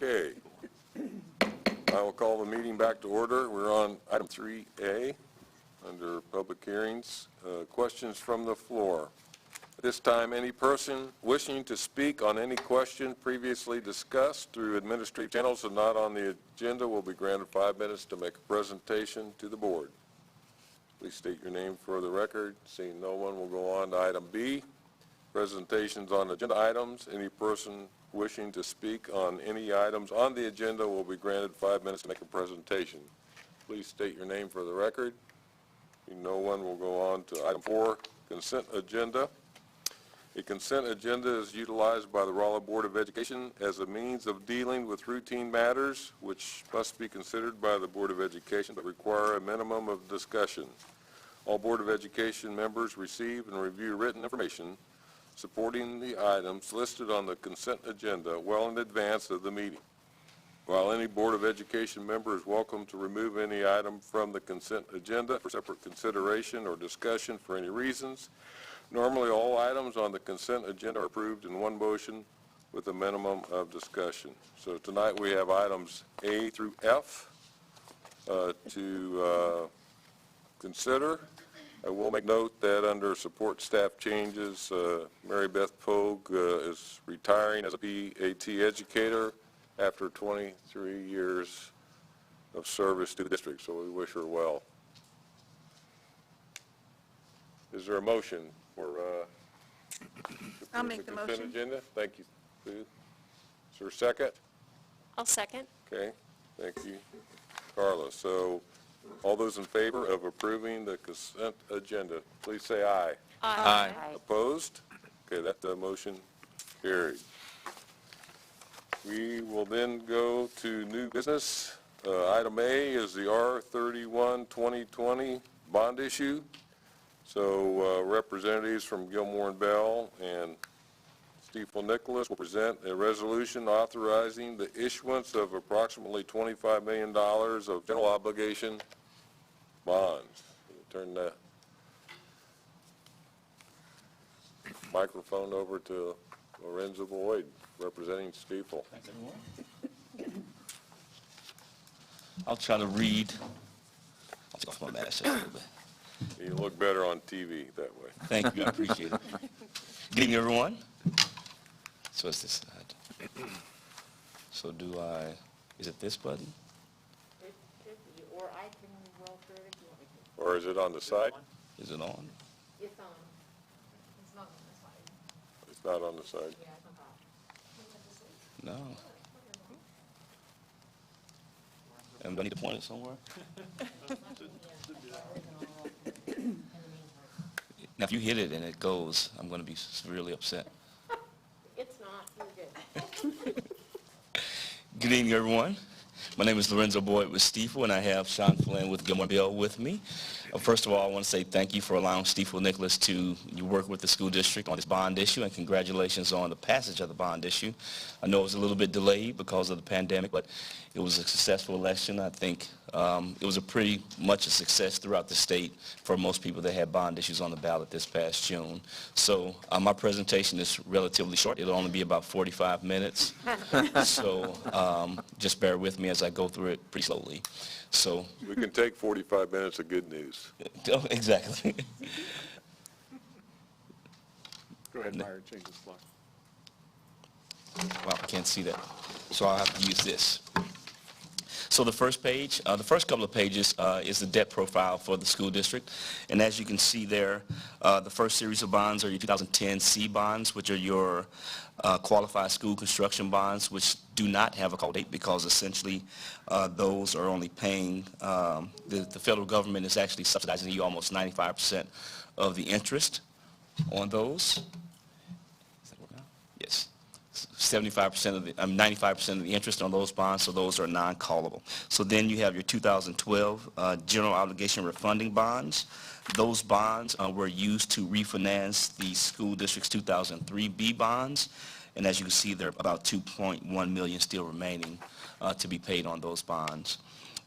Okay. I will call the meeting back to order. We're on item 3A under public hearings. Questions from the floor. At this time, any person wishing to speak on any question previously discussed through administrative channels and not on the agenda will be granted 5 minutes to make a presentation to the board. Please state your name for the record. Seeing no one, will go on to item B, presentations on agenda items. Any person wishing to speak on any items on the agenda will be granted 5 minutes to make a presentation. Please state your name for the record. Seeing no one, will go on to item 4, consent agenda. A consent agenda is utilized by the Rolla Board of Education as a means of dealing with routine matters which must be considered by the Board of Education but require a minimum of discussion. All Board of Education members receive and review written information supporting the items listed on the consent agenda well in advance of the meeting. While any Board of Education member is welcome to remove any item from the consent agenda for separate consideration or discussion for any reasons, normally all items on the consent agenda are approved in one motion with a minimum of discussion. So tonight we have items A through F to consider. I will make note that under support staff changes, Mary Beth Pogue is retiring as a PAT educator after 23 years of service to the district, so we wish her well. Is there a motion for I'll make the motion. Agenda? Thank you, Sue. Is there a second? I'll second. Okay, thank you, Carla. So all those in favor of approving the consent agenda, please say aye. Aye. Opposed? Okay, that motion carried. We will then go to new business. Item A is the R31-2020 bond issue. So representatives from Gilmore and Bell and Stiefel Nicholas will present a resolution authorizing the issuance of approximately $25 million of general obligation bonds. Turn the microphone over to Lorenzo Boyd, representing Stiefel. Thanks, everyone. I'll try to read. I'll take off my mask a little bit. You look better on TV that way. Thank you, I appreciate it. Good evening, everyone. So it's this side. So do I, is it this button? It should be, or I can roll through it if you want me to. Or is it on the side? Is it on? It's on. It's not on the side. It's not on the side. Yeah, it's on top. No. And do I need to point it somewhere? Now, if you hit it and it goes, I'm going to be severely upset. It's not. You're good. Good evening, everyone. My name is Lorenzo Boyd with Stiefel, and I have Sean Flynn with Gilmore Bell with me. First of all, I want to say thank you for allowing Stiefel Nicholas to work with the school district on this bond issue, and congratulations on the passage of the bond issue. I know it was a little bit delayed because of the pandemic, but it was a successful election. I think it was a pretty much a success throughout the state for most people that had bond issues on the ballot this past June. So my presentation is relatively short. It'll only be about 45 minutes. So just bear with me as I go through it pretty slowly. So We can take 45 minutes of good news. oh, exactly. Go ahead, Meyer, change the slide. Well, I can't see that, so I'll have to use this. So the first page, the first couple of pages is the debt profile for the school district. And as you can see there, the first series of bonds are your 2010 C bonds, which are your qualified school construction bonds, which do not have a call date because essentially those are only paying, the federal government is actually subsidizing you almost 95% of the interest on those. Is that working out? Yes. 75% of the, 95% of the interest on those bonds, so those are non-callable. So then you have your 2012 general obligation refunding bonds. Those bonds were used to refinance the school district's 2003 B bonds, and as you can see, there are about $2.1 million still remaining to be paid on those bonds.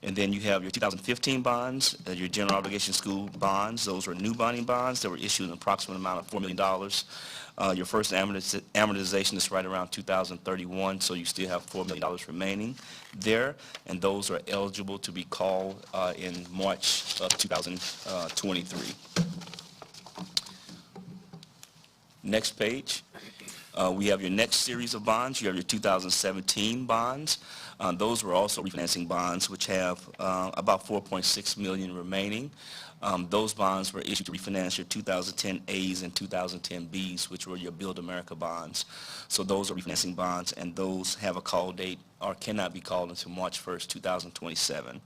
And then you have your 2015 bonds, your general obligation school bonds. Those were new bonding bonds that were issued an approximate amount of $4 million. Your first amortization is right around 2031, so you still have $4 million remaining there, and those are eligible to be called in March of 2023. Next page. We have your next series of bonds. You have your 2017 bonds. Those were also refinancing bonds, which have about $4.6 million remaining. Those bonds were issued to refinance your 2010 A's and 2010 B's, which were your Build America bonds. So those are refinancing bonds, and those have a call date or cannot be called until March 1st, 2027.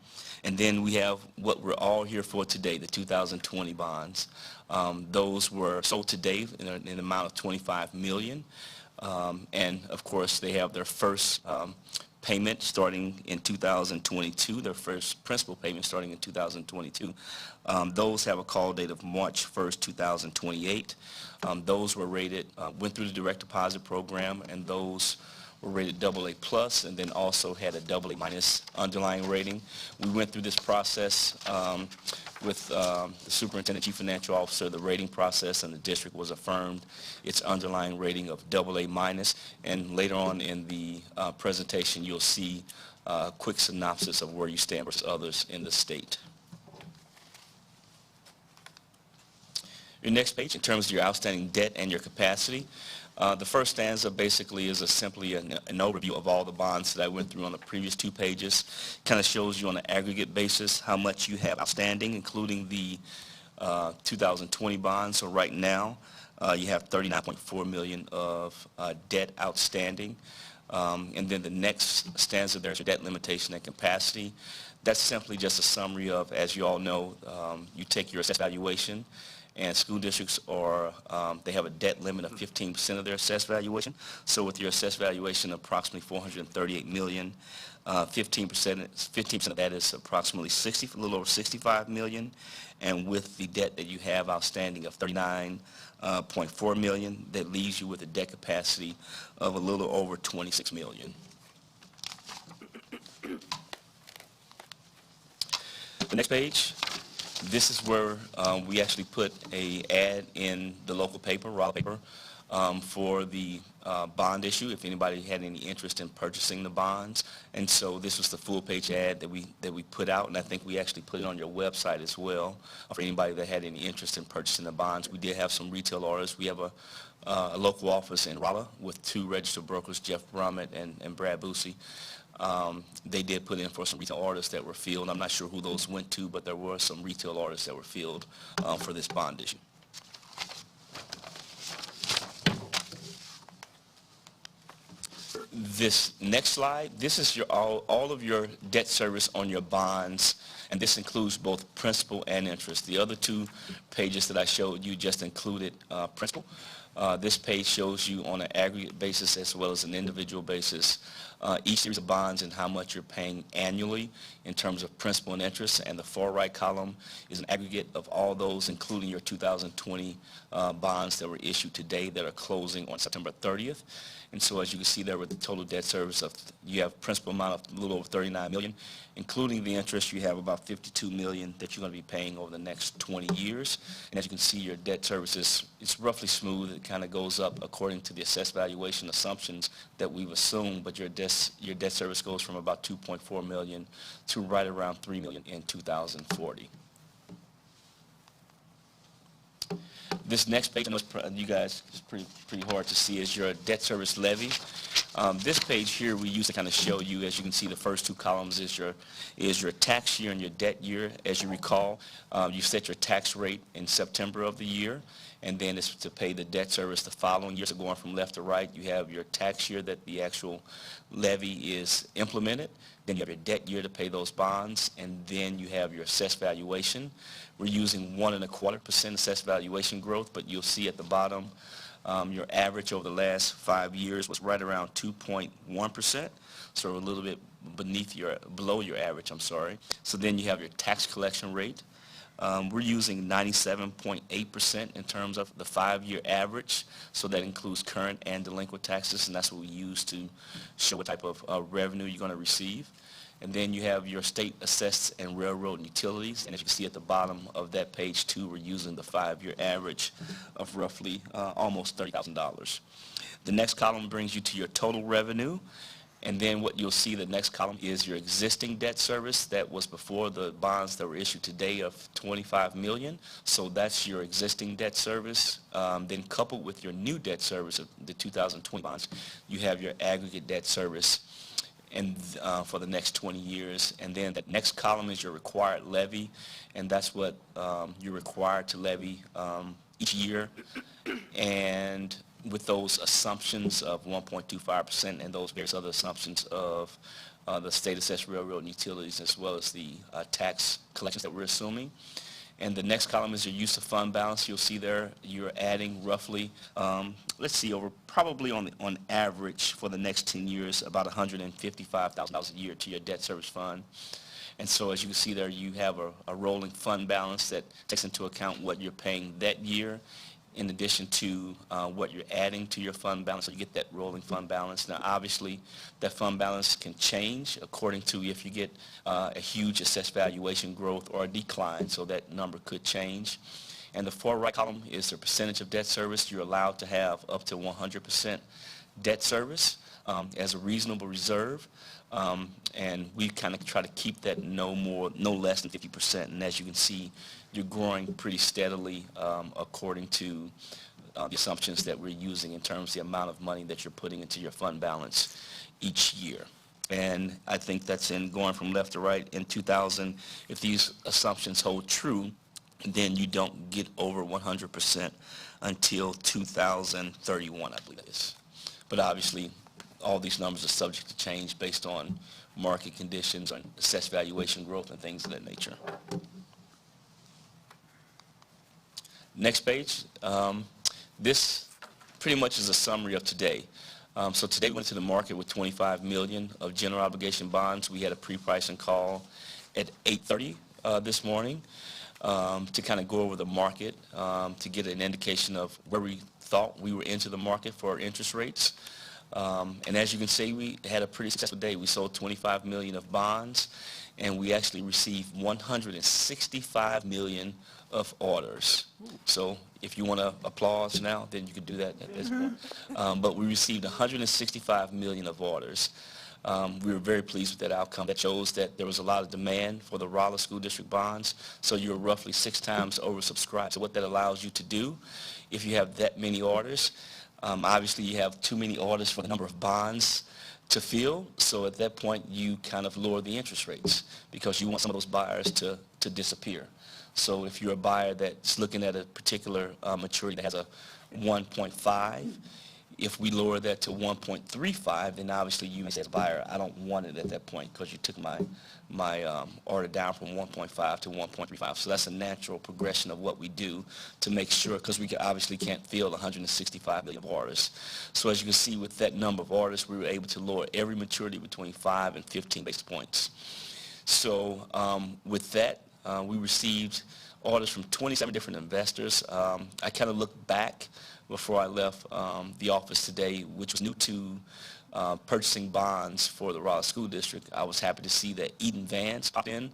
And then we have what we're all here for today, the 2020 bonds. Those were sold today in an amount of $25 million. And, of course, they have their first payment starting in 2022, their first principal payment starting in 2022. Those have a call date of March 1st, 2028. Those were rated, went through the direct deposit program, and those were rated AA plus, and then also had a AA minus underlying rating. We went through this process with the superintendent, chief financial officer. The rating process, and the district was affirmed its underlying rating of AA minus. And later on in the presentation, you'll see a quick synopsis of where you stand versus others in the state. Your next page, in terms of your outstanding debt and your capacity. The first stanza basically is simply an overview of all the bonds that I went through on the previous 2 pages. Kind of shows you on an aggregate basis how much you have outstanding, including the 2020 bonds. So right now, you have $39.4 million of debt outstanding. And then the next stanza there is your debt limitation and capacity. That's simply just a summary of, as you all know, you take your assessed valuation, and school districts are, they have a debt limit of 15% of their assessed valuation. So with your assessed valuation of approximately $438 million, 15% of that is approximately a little over $65 million. And with the debt that you have outstanding of $39.4 million, that leaves you with a debt capacity of a little over $26 million. The next page. This is where we actually put an ad in the local paper, Rolla paper, for the bond issue, if anybody had any interest in purchasing the bonds. And so this was the full-page ad that we put out, and I think we actually put it on your website as well for anybody that had any interest in purchasing the bonds. We did have some retail orders. We have a local office in Rolla with 2 registered brokers, Jeff Brummett and Brad Boosie. They did put in for some retail orders that were filled. I'm not sure who those went to, but there were some retail orders that were filled for this bond issue. This next slide, this is your all of your debt service on your bonds, and this includes both principal and interest. The other 2 pages that I showed you just included principal. This page shows you on an aggregate basis as well as an individual basis each series of bonds and how much you're paying annually in terms of principal and interest. And the far right column is an aggregate of all those, including your 2020 bonds that were issued today that are closing on September 30th. And so as you can see there, with the total debt service of, you have principal amount of a little over $39 million. Including the interest, you have about $52 million that you're going to be paying over the next 20 years. And as you can see, your debt service it's roughly smooth. It kind of goes up according to the assessed valuation assumptions that we've assumed, but your debt service goes from about $2.4 million to right around $3 million in 2040. This next page, I know you guys, it's pretty hard to see, is your debt service levy. This page here we use to kind of show you, as you can see, the first 2 columns is your tax year and your debt year. As you recall, you set your tax rate in September of the year, and then it's to pay the debt service the following year. So going from left to right, you have your tax year that the actual levy is implemented. Then you have your debt year to pay those bonds, and then you have your assessed valuation. We're using 1.25% assessed valuation growth, but you'll see at the bottom your average over the last 5 years was right around 2.1%, so a little bit below your average, I'm sorry. So then you have your tax collection rate. We're using 97.8% in terms of the 5-year average, so that includes current and delinquent taxes, and that's what we use to show what type of revenue you're going to receive. And then you have your state assessed and railroad and utilities. And as you can see at the bottom of that page 2, we're using the 5-year average of roughly almost $30,000. The next column brings you to your total revenue. And then what you'll see, the next column is your existing debt service. That was before the bonds that were issued today of $25 million. So that's your existing debt service. Then coupled with your new debt service of the 2020 bonds, you have your aggregate debt service and for the next 20 years. And then that next column is your required levy, and that's what you're required to levy each year. And with those assumptions of 1.25% and those various other assumptions of the state assessed railroad and utilities, as well as the tax collections that we're assuming. And the next column is your use of fund balance. You'll see there you're adding roughly, let's see, over probably on average for the next 10 years, about $155,000 a year to your debt service fund. And so as you can see there, you have a rolling fund balance that takes into account what you're paying that year, in addition to what you're adding to your fund balance, so you get that rolling fund balance. Now, obviously, that fund balance can change according to if you get a huge assessed valuation growth or a decline, so that number could change. And the far right column is the percentage of debt service. You're allowed to have up to 100% debt service as a reasonable reserve. And we kind of try to keep that no less than 50%. And as you can see, you're growing pretty steadily according to the assumptions that we're using in terms of the amount of money that you're putting into your fund balance each year. And I think that's in going from left to right. In 2000, if these assumptions hold true, then you don't get over 100% until 2031, I believe it is. But obviously, all these numbers are subject to change based on market conditions, on assessed valuation growth, and things of that nature. Next page. This pretty much is a summary of today. So today we went to the market with $25 million of general obligation bonds. We had a pre-pricing call at 8:30 this morning to kind of go over the market, to get an indication of where we thought we were into the market for our interest rates. And as you can see, we had a pretty successful day. We sold $25 million of bonds, and we actually received $165 million of orders. So if you want to applause now, then you can do that at this point. But we received $165 million of orders. We were very pleased with that outcome. That shows that there was a lot of demand for the Rolla School District bonds, so you're roughly 6 times oversubscribed. So what that allows you to do, if you have that many orders, obviously you have too many orders for the number of bonds to fill, so at that point you kind of lower the interest rates because you want some of those buyers to disappear. So if you're a buyer that's looking at a particular maturity that has a 1.5, if we lower that to 1.35, then obviously you may say as a buyer, I don't want it at that point because you took my order down from 1.5 to 1.35. So that's a natural progression of what we do to make sure, because we obviously can't fill 165 million orders. So as you can see with that number of orders, we were able to lower every maturity between 5 and 15 basis points. So with that, we received orders from 27 different investors. I kind of looked back before I left the office today, which was new to purchasing bonds for the Rolla School District. I was happy to see that Eaton Vance popped in.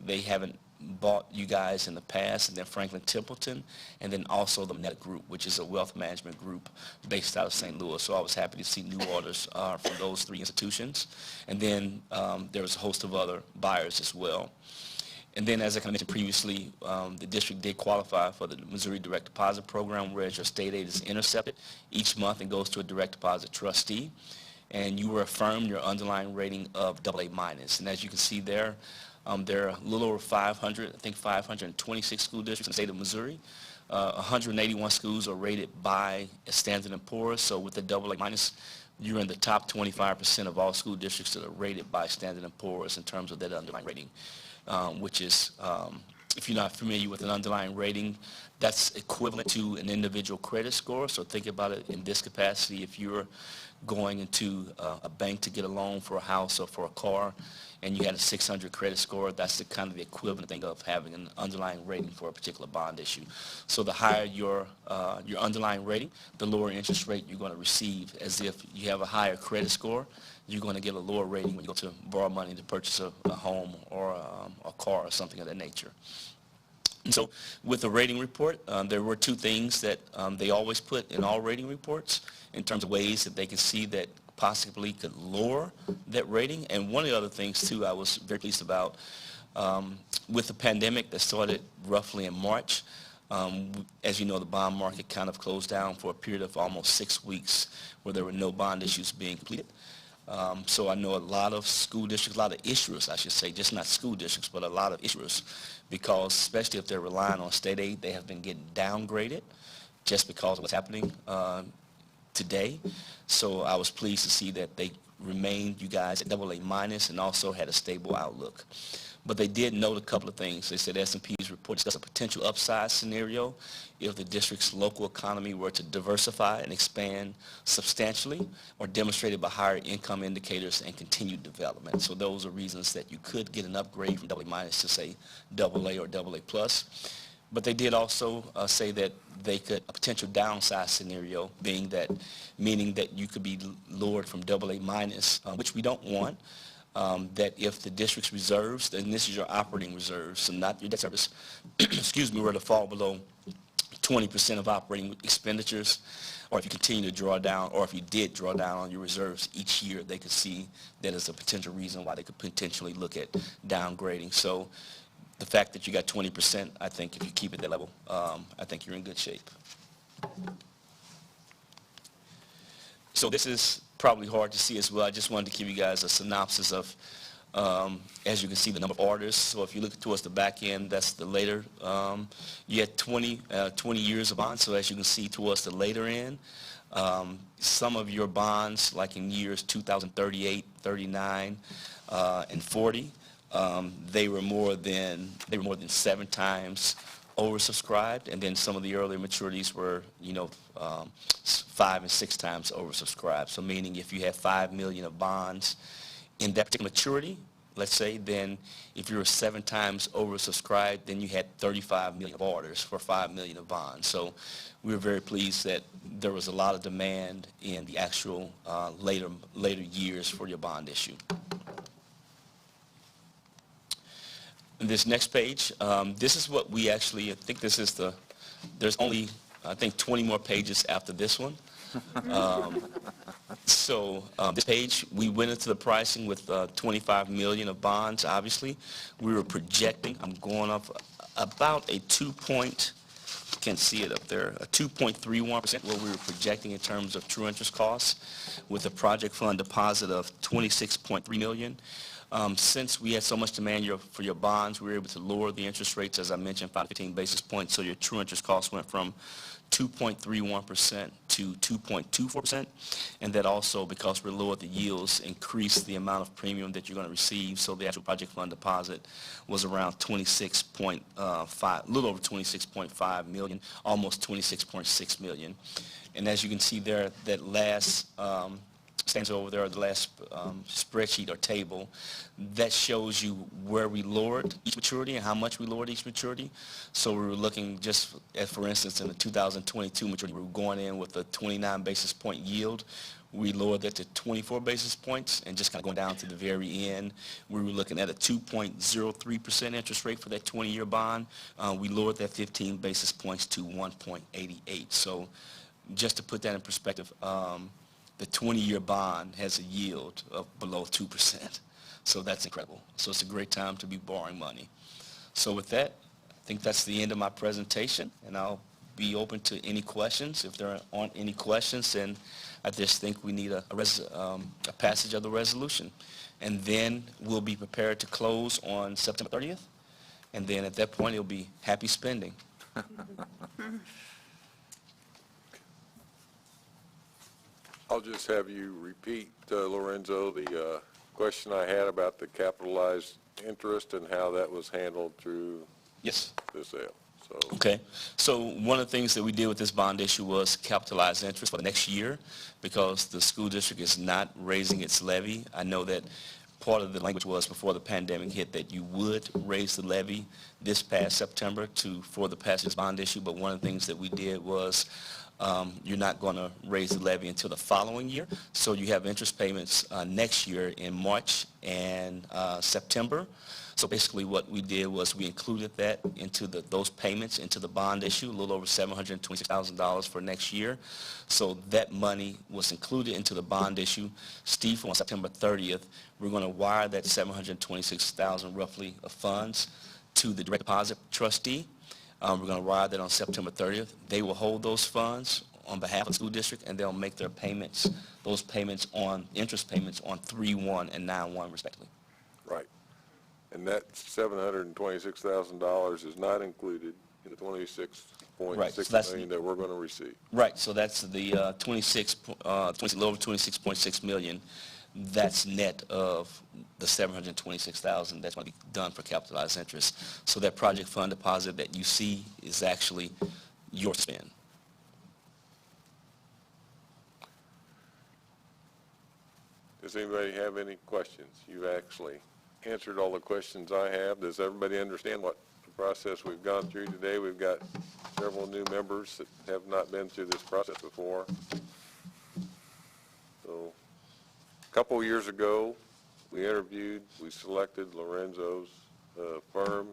They haven't bought you guys in the past, and then Franklin Templeton, and then also the Net Group, which is a wealth management group based out of St. Louis. So I was happy to see new orders from those 3 institutions. And then there was a host of other buyers as well. And then, as I mentioned previously, the district did qualify for the Missouri Direct Deposit Program, whereas your state aid is intercepted each month and goes to a direct deposit trustee. And you were affirmed your underlying rating of AA-. And as you can see there, there are a little over 500, I think 526 school districts in the state of Missouri. 181 schools are rated by Standard & Poor's. So with the AA-, you're in the top 25% of all school districts that are rated by Standard & Poor's in terms of that underlying rating. Which is, if you're not familiar with an underlying rating, that's equivalent to an individual credit score. So think about it in this capacity. If you're going into a bank to get a loan for a house or for a car, and you had a 600 credit score, that's the kind of the equivalent thing of having an underlying rating for a particular bond issue. So the higher your underlying rating, the lower interest rate you're going to receive, as if you have a higher credit score you're going to get a lower rating when you go to borrow money to purchase a home or a car or something of that nature. And so with the rating report, there were two things that they always put in all rating reports in terms of ways that they can see that possibly could lower that rating. And one of the other things, too, I was very pleased about, with the pandemic that started roughly in March, as you know, the bond market kind of closed down for a period of almost 6 weeks where there were no bond issues being completed. So I know a lot of school districts, a lot of issuers, I should say, just not school districts, but a lot of issuers, because especially if they're relying on state aid, they have been getting downgraded just because of what's happening today. So I was pleased to see that they remained, you guys, at AA minus and also had a stable outlook. But they did note a couple of things. They said S&P's report discussed a potential upside scenario if the district's local economy were to diversify and expand substantially or demonstrated by higher income indicators and continued development. So those are reasons that you could get an upgrade from AA minus to, say, AA or AA plus. But they did also say that they could, a potential downside scenario being that, meaning that you could be lowered from AA minus, which we don't want. That if the district's reserves, and this is your operating reserves, so not your debt service, excuse me, were to fall below 20% of operating expenditures, or if you continue to draw down, or if you did draw down on your reserves each year, they could see that as a potential reason why they could potentially look at downgrading. So the fact that you got 20%, I think if you keep it that level, I think you're in good shape. So this is probably hard to see as well. I just wanted to give you guys a synopsis of, as you can see, the number of orders. So if you look towards the back end, that's the later. You had 20 years of bonds. So as you can see towards the later end, some of your bonds, like in years 2038, 39, and 40, they were more than 7 times oversubscribed, and then some of the earlier maturities were, 5 and 6 times oversubscribed. So meaning if you have $5 million of bonds in that particular maturity, let's say, then if you were 7 times oversubscribed, then you had 35 million of orders for $5 million of bonds. So we were very pleased that there was a lot of demand in the actual later years for your bond issue. This next page, this is what we actually, I think this is there's only, I think, 20 more pages after this one. So this page, we went into the pricing with 25 million of bonds, obviously. We were projecting, I'm going up about a 2.31%, what we were projecting in terms of true interest costs, with a project fund deposit of 26.3 million. Since we had so much demand for your bonds, we were able to lower the interest rates, as I mentioned, 5 to 15 basis points. So your true interest costs went from 2.31% to 2.24%. And that also, because we lowered the yields, increased the amount of premium that you're going to receive. So the actual project fund deposit was around 26.5, a little over 26.5 million, almost 26.6 million. And as you can see there, that last stands over there, the last spreadsheet or table, that shows you where we lowered each maturity and how much we lowered each maturity. So we were looking just at, for instance, in the 2022 maturity, we were going in with a 29 basis point yield. We lowered that to 24 basis points, and just kind of going down to the very end, we were looking at a 2.03% interest rate for that 20-year bond. We lowered that 15 basis points to 1.88. So just to put that in perspective, the 20-year bond has a yield of below 2%. So that's incredible. So it's a great time to be borrowing money. So with that, I think that's the end of my presentation, and I'll be open to any questions. If there aren't any questions, then I just think we need a passage of the resolution. And then we'll be prepared to close on September 30th. And then at that point, it'll be happy spending. I'll just have you repeat, Lorenzo, the question I had about the capitalized interest and how that was handled through Yes. the sale. So, Okay. So one of the things that we did with this bond issue was capitalize interest for the next year, because the school district is not raising its levy. I know that part of the language was before the pandemic hit that you would raise the levy this past September for the passage bond issue, but one of the things that we did was you're not going to raise the levy until the following year. So you have interest payments next year in March and September. So basically what we did was we included that into those payments into the bond issue, a little over $726,000 for next year. So that money was included into the bond issue. Steve, on September 30th, we're going to wire that $726,000 roughly of funds to the direct deposit trustee. We're going to wire that on September 30th. They will hold those funds on behalf of the school district, and they'll make their payments, those payments on, interest payments on 3/1 and 9/1 respectively. Right. And that $726,000 is not included in the $26.6 million that we're going to receive. Right, so that's the little over $26.6 million. That's net of the $726,000 that's going to be done for capitalized interest. So that project fund deposit that you see is actually your spend. Does anybody have any questions? You've actually answered all the questions I have. Does everybody understand what the process we've gone through today? We've got several new members that have not been through this process before. So a couple years ago, we selected Lorenzo's firm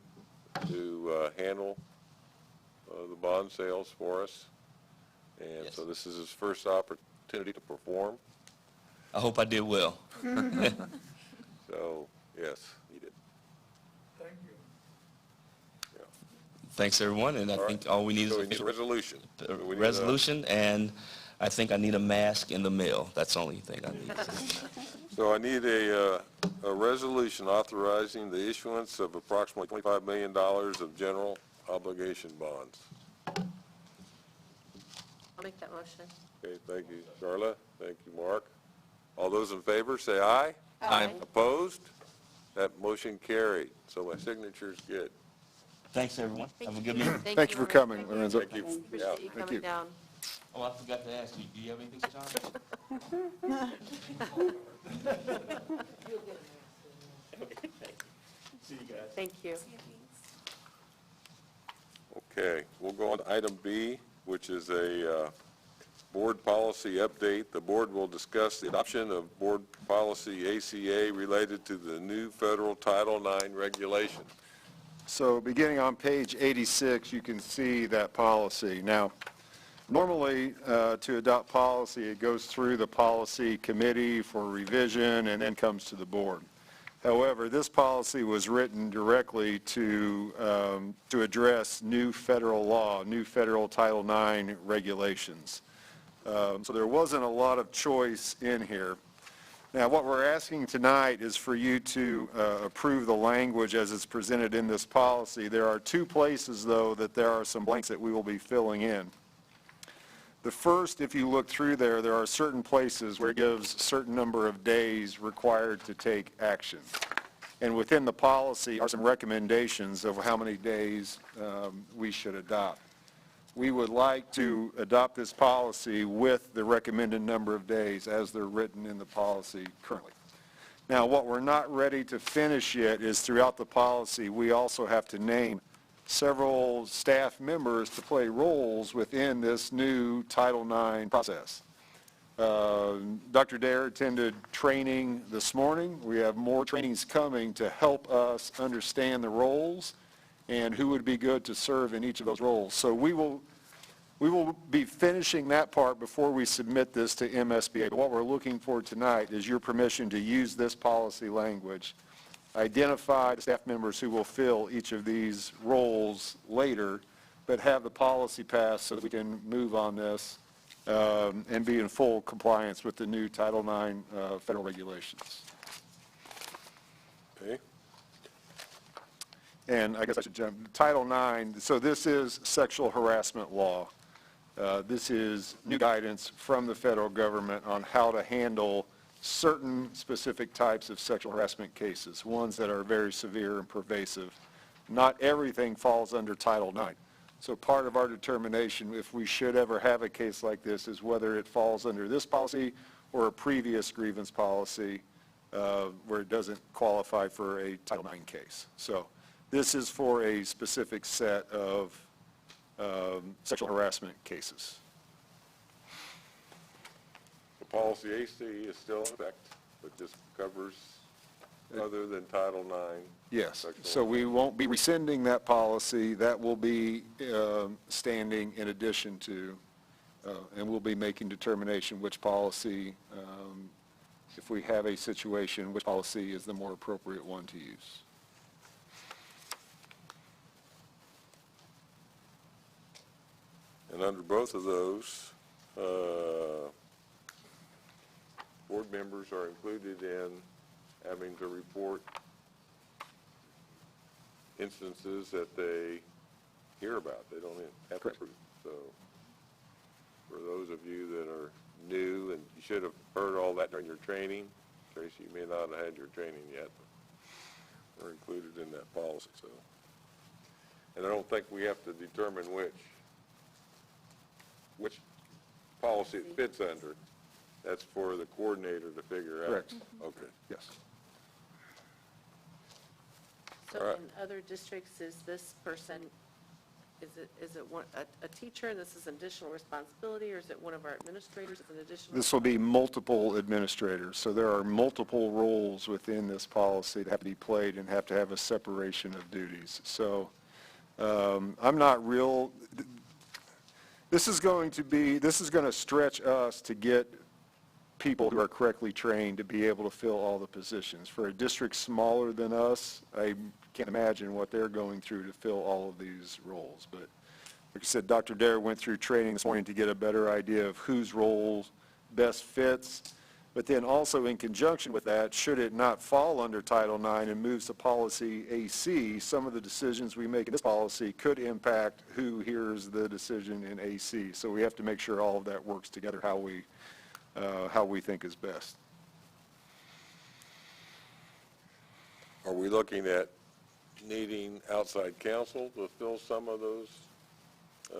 to handle the bond sales for us. And Yes. so this is his first opportunity to perform. I hope I did well. So, yes, he did. Thank you. Yeah. Thanks, everyone, and I All think right. all we need So is we need a resolution. a We need a- resolution, and I think I need a mask in the mail. That's the only thing I need. So I need a resolution authorizing the issuance of approximately $25 million of general obligation bonds. I'll make that motion. Okay, thank you, Charla. Thank you, Mark. All those in favor, say aye. Aye. Opposed? That motion carried. So my signature's good. Thanks, everyone. Thank Have a you. good meeting. Thank you for coming, Lorenzo. Thank you. Yeah. Appreciate you coming you. down. Oh, I forgot to ask you, do you have anything, John? See you guys. Thank you. Okay, we'll go on to item B, which is a board policy update. The board will discuss the adoption of board policy ACA related to the new federal Title IX regulation. So beginning on page 86, you can see that policy. Now, normally, to adopt policy, it goes through the policy committee for revision and then comes to the board. However, this policy was written directly to address new federal law, new federal Title IX regulations. So there wasn't a lot of choice in here. Now, what we're asking tonight is for you to approve the language as it's presented in this policy. There are two places, though, that there are some blanks that we will be filling in. The first, if you look through there, there are certain places where it gives a certain number of days required to take action. And within the policy are some recommendations of how many days we should adopt. We would like to adopt this policy with the recommended number of days as they're written in the policy currently. Now, what we're not ready to finish yet is throughout the policy, we also have to name several staff members to play roles within this new Title IX process. Dr. Dare attended training this morning. We have more trainings coming to help us understand the roles and who would be good to serve in each of those roles. So we will be finishing that part before we submit this to MSBA. But what we're looking for tonight is your permission to use this policy language, identify the staff members who will fill each of these roles later, but have the policy passed so that we can move on this and be in full compliance with the new Title IX federal regulations. Okay? And I guess I should jump. Title IX, so this is sexual harassment law. This is new guidance from the federal government on how to handle certain specific types of sexual harassment cases, ones that are very severe and pervasive. Not everything falls under Title IX. So part of our determination, if we should ever have a case like this, is whether it falls under this policy or a previous grievance policy where it doesn't qualify for a Title IX case. So this is for a specific set of sexual harassment cases. policy AC is still in effect, but just covers other than Title IX. Yes, sexual so we won't be rescinding that policy. That will be standing in addition to, and we'll be making determination which policy, if we have a situation, which policy is the more appropriate one to use. And under both of those, board members are included in having to report instances that they hear about. They don't have to Correct. prove. So for those of you that are new, and you should have heard all that during your training, Tracy, you may not have had your training yet, but we're included in that policy. So, and I don't think we have to determine which policy it fits under. That's for the coordinator to figure out. Correct. Okay. Yes. So All right. in other districts, is this person, is it a teacher, and this is an additional responsibility, or is it one of our administrators as an additional? This will be multiple administrators, so there are multiple roles within this policy that have to be played and have to have a separation of duties. So I'm not real, this is going to stretch us to get people who are correctly trained to be able to fill all the positions. For a district smaller than us, I can't imagine what they're going through to fill all of these roles. But like I said, Dr. Dare went through training this morning to get a better idea of whose role best fits. But then also in conjunction with that, should it not fall under Title IX and moves to policy AC, some of the decisions we make in this policy could impact who hears the decision in AC. So we have to make sure all of that works together how we think is best. Are we looking at needing outside counsel to fill some of those?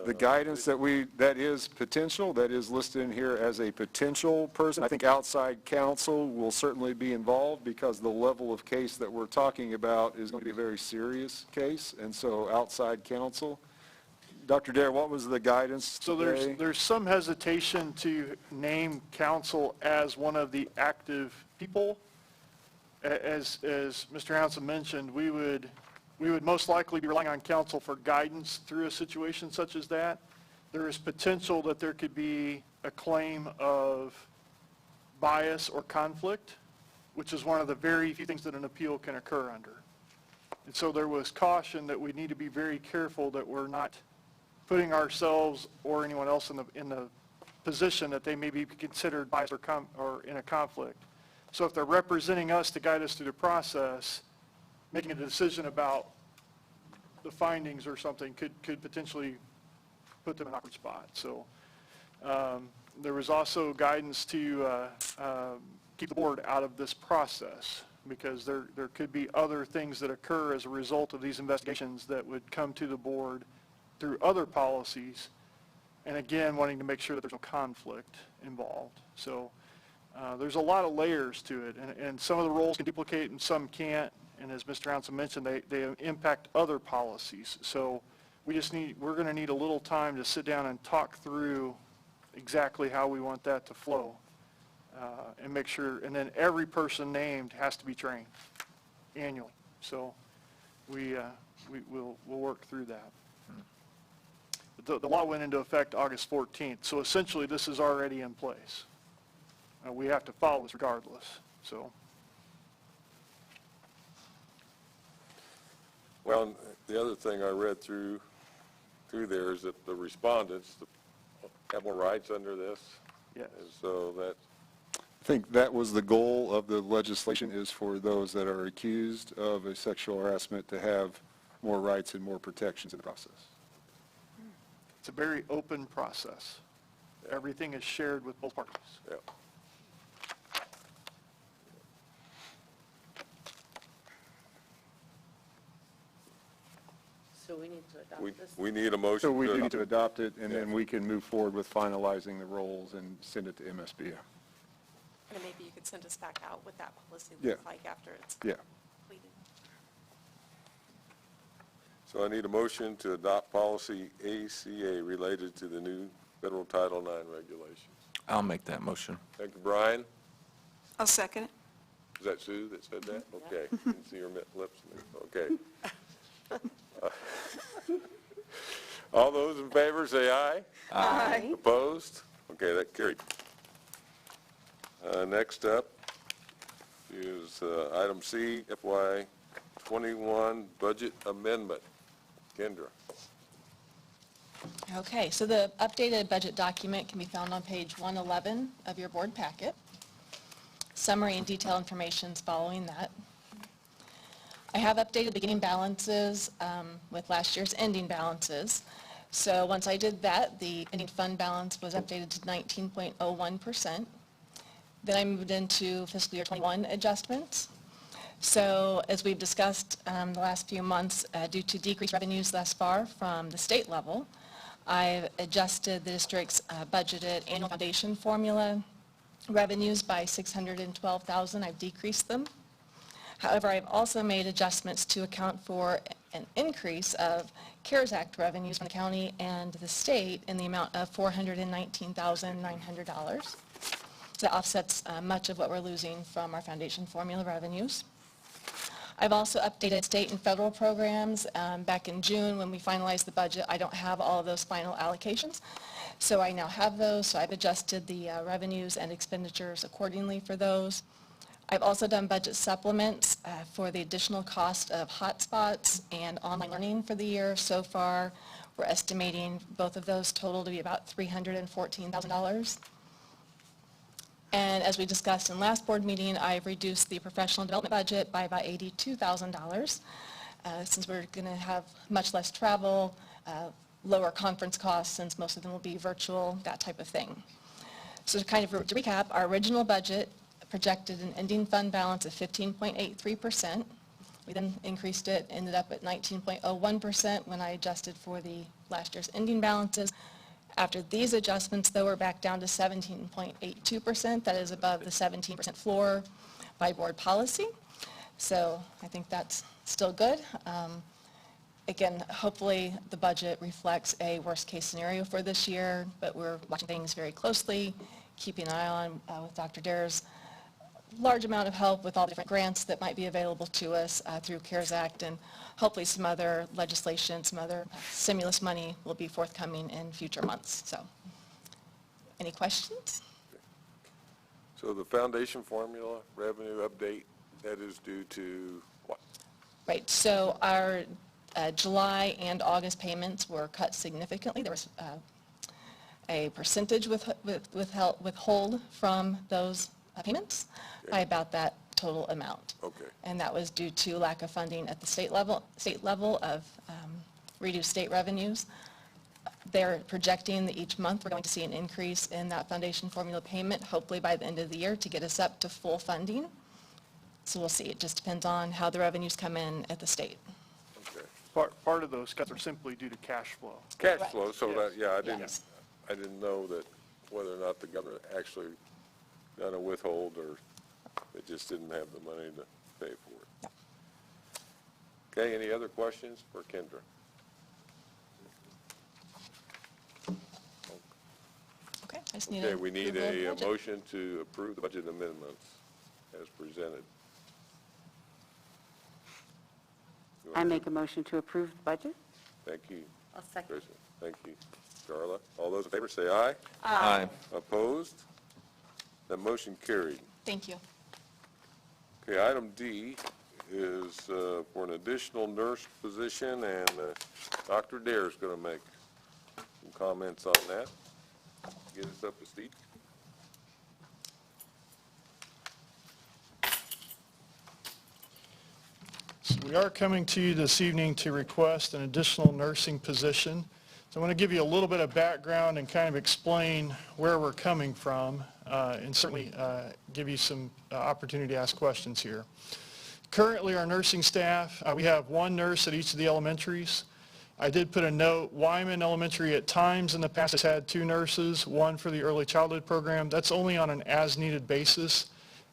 The guidance that is potential, that is listed in here as a potential person. I think outside counsel will certainly be involved because the level of case that we're talking about is going to be a very serious case, and so outside counsel. Dr. Dare, what was the guidance So today? there's some hesitation to name counsel as one of the active people. As Mr. Hansen mentioned, we would most likely be relying on counsel for guidance through a situation such as that. There is potential that there could be a claim of bias or conflict, which is one of the very few things that an appeal can occur under. And so there was caution that we need to be very careful that we're not putting ourselves or anyone else in the position that they may be considered biased or in a conflict. So if they're representing us to guide us through the process, making a decision about the findings or something could potentially put them in an awkward spot. So there was also guidance to keep the board out of this process because there could be other things that occur as a result of these investigations that would come to the board through other policies, and again, wanting to make sure that there's no conflict involved. So there's a lot of layers to it, and some of the roles can duplicate and some can't, and as Mr. Hansen mentioned, they impact other policies. So we're going to need a little time to sit down and talk through exactly how we want that to flow, and make sure, and then every person named has to be trained annually. So we'll work through that. The law went into effect August 14th, so essentially this is already in place. We have to follow this regardless. So, Well, the other thing I read through there is that the respondents have more rights under this. yes. And so that, I think that was the goal of the legislation, is for those that are accused of a sexual harassment to have more rights and more protections in the process. It's a very open process. Everything is shared with both parties. yeah. So we need to adopt this? We need a motion. So we do need to adopt it, and then Yeah. we can move forward with finalizing the roles and send it to MSBA. And maybe you could send us back out what that policy Yeah. looks like after it's Yeah. completed. So I need a motion to adopt policy ACA related to the new federal Title IX regulations. I'll make that motion. Thank you, Brian. I'll second it. Is that Sue that said that? Okay. Didn't see her lips. Okay. All those in favor say aye. Aye. Opposed? Okay, that carried. Next up is item C, FY '21 budget amendment. Kendra. Okay, so the updated budget document can be found on page 111 of your board packet. Summary and detailed information is following that. I have updated beginning balances with last year's ending balances. So once I did that, the ending fund balance was updated to 19.01%. Then I moved into fiscal year '21 adjustments. So as we've discussed the last few months, due to decreased revenues thus far from the state level, I've adjusted the district's budgeted annual foundation formula revenues by $612,000. I've decreased them. However, I've also made adjustments to account for an increase of CARES Act revenues from the county and the state in the amount of $419,900. So that offsets much of what we're losing from our foundation formula revenues. I've also updated state and federal programs. Back in June, when we finalized the budget, I don't have all of those final allocations. So I now have those, so I've adjusted the revenues and expenditures accordingly for those. I've also done budget supplements for the additional cost of hotspots and online learning for the year. So far, we're estimating both of those total to be about $314,000. And as we discussed in last board meeting, I've reduced the professional development budget by about $82,000 since we're going to have much less travel, lower conference costs since most of them will be virtual, that type of thing. So to recap, our original budget projected an ending fund balance of 15.83%. We then increased it, ended up at 19.01% when I adjusted for the last year's ending balances. After these adjustments, though, we're back down to 17.82%. That is above the 17% floor by board policy. So I think that's still good. Again, hopefully the budget reflects a worst-case scenario for this year, but we're watching things very closely, keeping an eye on with Dr. Dare's large amount of help with all the different grants that might be available to us through CARES Act, and hopefully some other legislation, some other stimulus money will be forthcoming in future months. So, any questions? So the foundation formula revenue update, that is due to what? Right, so our July and August payments were cut significantly. There was a percentage withhold from those payments by about that total amount. Okay. And that was due to lack of funding at the state level of reduced state revenues. They're projecting that each month we're going to see an increase in that foundation formula payment, hopefully by the end of the year, to get us up to full funding. So we'll see. It just depends on how the revenues come in at the state. Okay. Part of those cuts are simply due to cash flow. Cash Right. flow, so that, yeah, I Yes. didn't know that whether or not the government actually done a withhold or they just didn't have the money to pay for it. Yep. Okay, any other questions for Kendra? Okay, I just need Okay, we need approval of the a budget. motion to approve the budget amendments as presented. You I wanna make a motion to approve the budget. Thank you, I'll second. Tricia. Thank you, Darla. All those in favor say aye. Aye. Opposed? That motion carried. Thank you. Okay, item D is for an additional nurse position, and Dr. Dare is going to make some comments on that. Get us up to speed. So we are coming to you this evening to request an additional nursing position. So I want to give you a little bit of background and kind of explain where we're coming from, and certainly give you some opportunity to ask questions here. Currently, our nursing staff, we have one nurse at each of the elementaries. I did put a note, Wyman Elementary at times in the past has had two nurses, one for the early childhood program. That's only on an as-needed basis,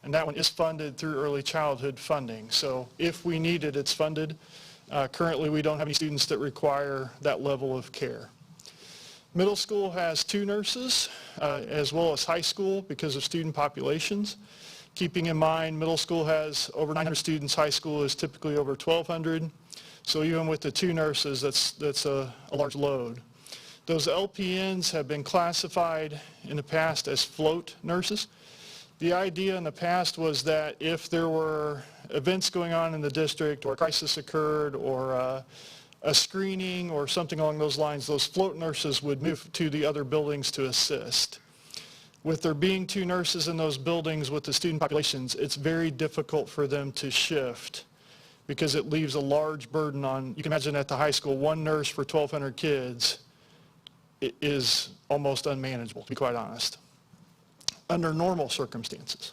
and that one is funded through early childhood funding. So if we need it, it's funded. Currently, we don't have any students that require that level of care. Middle school has 2 nurses, as well as high school because of student populations. Keeping in mind, middle school has over 900 students, high school is typically over 1,200. So even with the 2 nurses, that's a large load. Those LPNs have been classified in the past as float nurses. The idea in the past was that if there were events going on in the district, or a crisis occurred, or a screening or something along those lines, those float nurses would move to the other buildings to assist. With there being 2 nurses in those buildings with the student populations, it's very difficult for them to shift because it leaves a large burden on, you can imagine at the high school, 1 nurse for 1,200 kids is almost unmanageable, to be quite honest, under normal circumstances.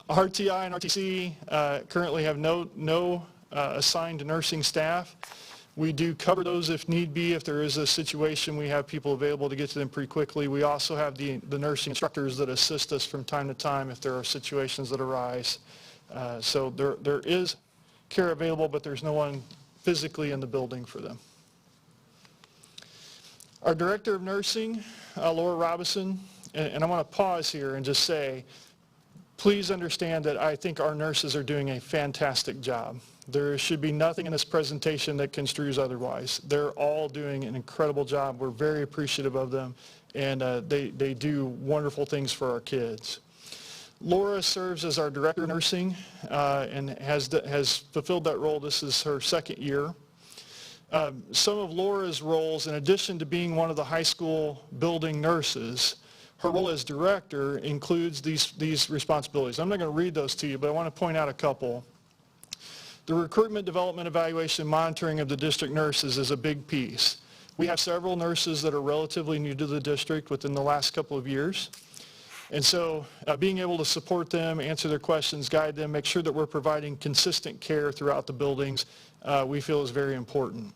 RTI and RTC currently have no assigned nursing staff. We do cover those if need be. If there is a situation, we have people available to get to them pretty quickly. We also have the nursing instructors that assist us from time to time if there are situations that arise. So there is care available, but there's no one physically in the building for them. Our Director of Nursing, Laura Robinson, and I want to pause here and just say, please understand that I think our nurses are doing a fantastic job. There should be nothing in this presentation that construes otherwise. They're all doing an incredible job. We're very appreciative of them, and they do wonderful things for our kids. Laura serves as our Director of Nursing and has fulfilled that role. This is her 2nd year. Some of Laura's roles, in addition to being one of the high school building nurses, her role as director includes these responsibilities. I'm not going to read those to you, but I want to point out a couple. The recruitment, development, evaluation, monitoring of the district nurses is a big piece. We have several nurses that are relatively new to the district within the last couple of years. And so being able to support them, answer their questions, guide them, make sure that we're providing consistent care throughout the buildings, we feel is very important.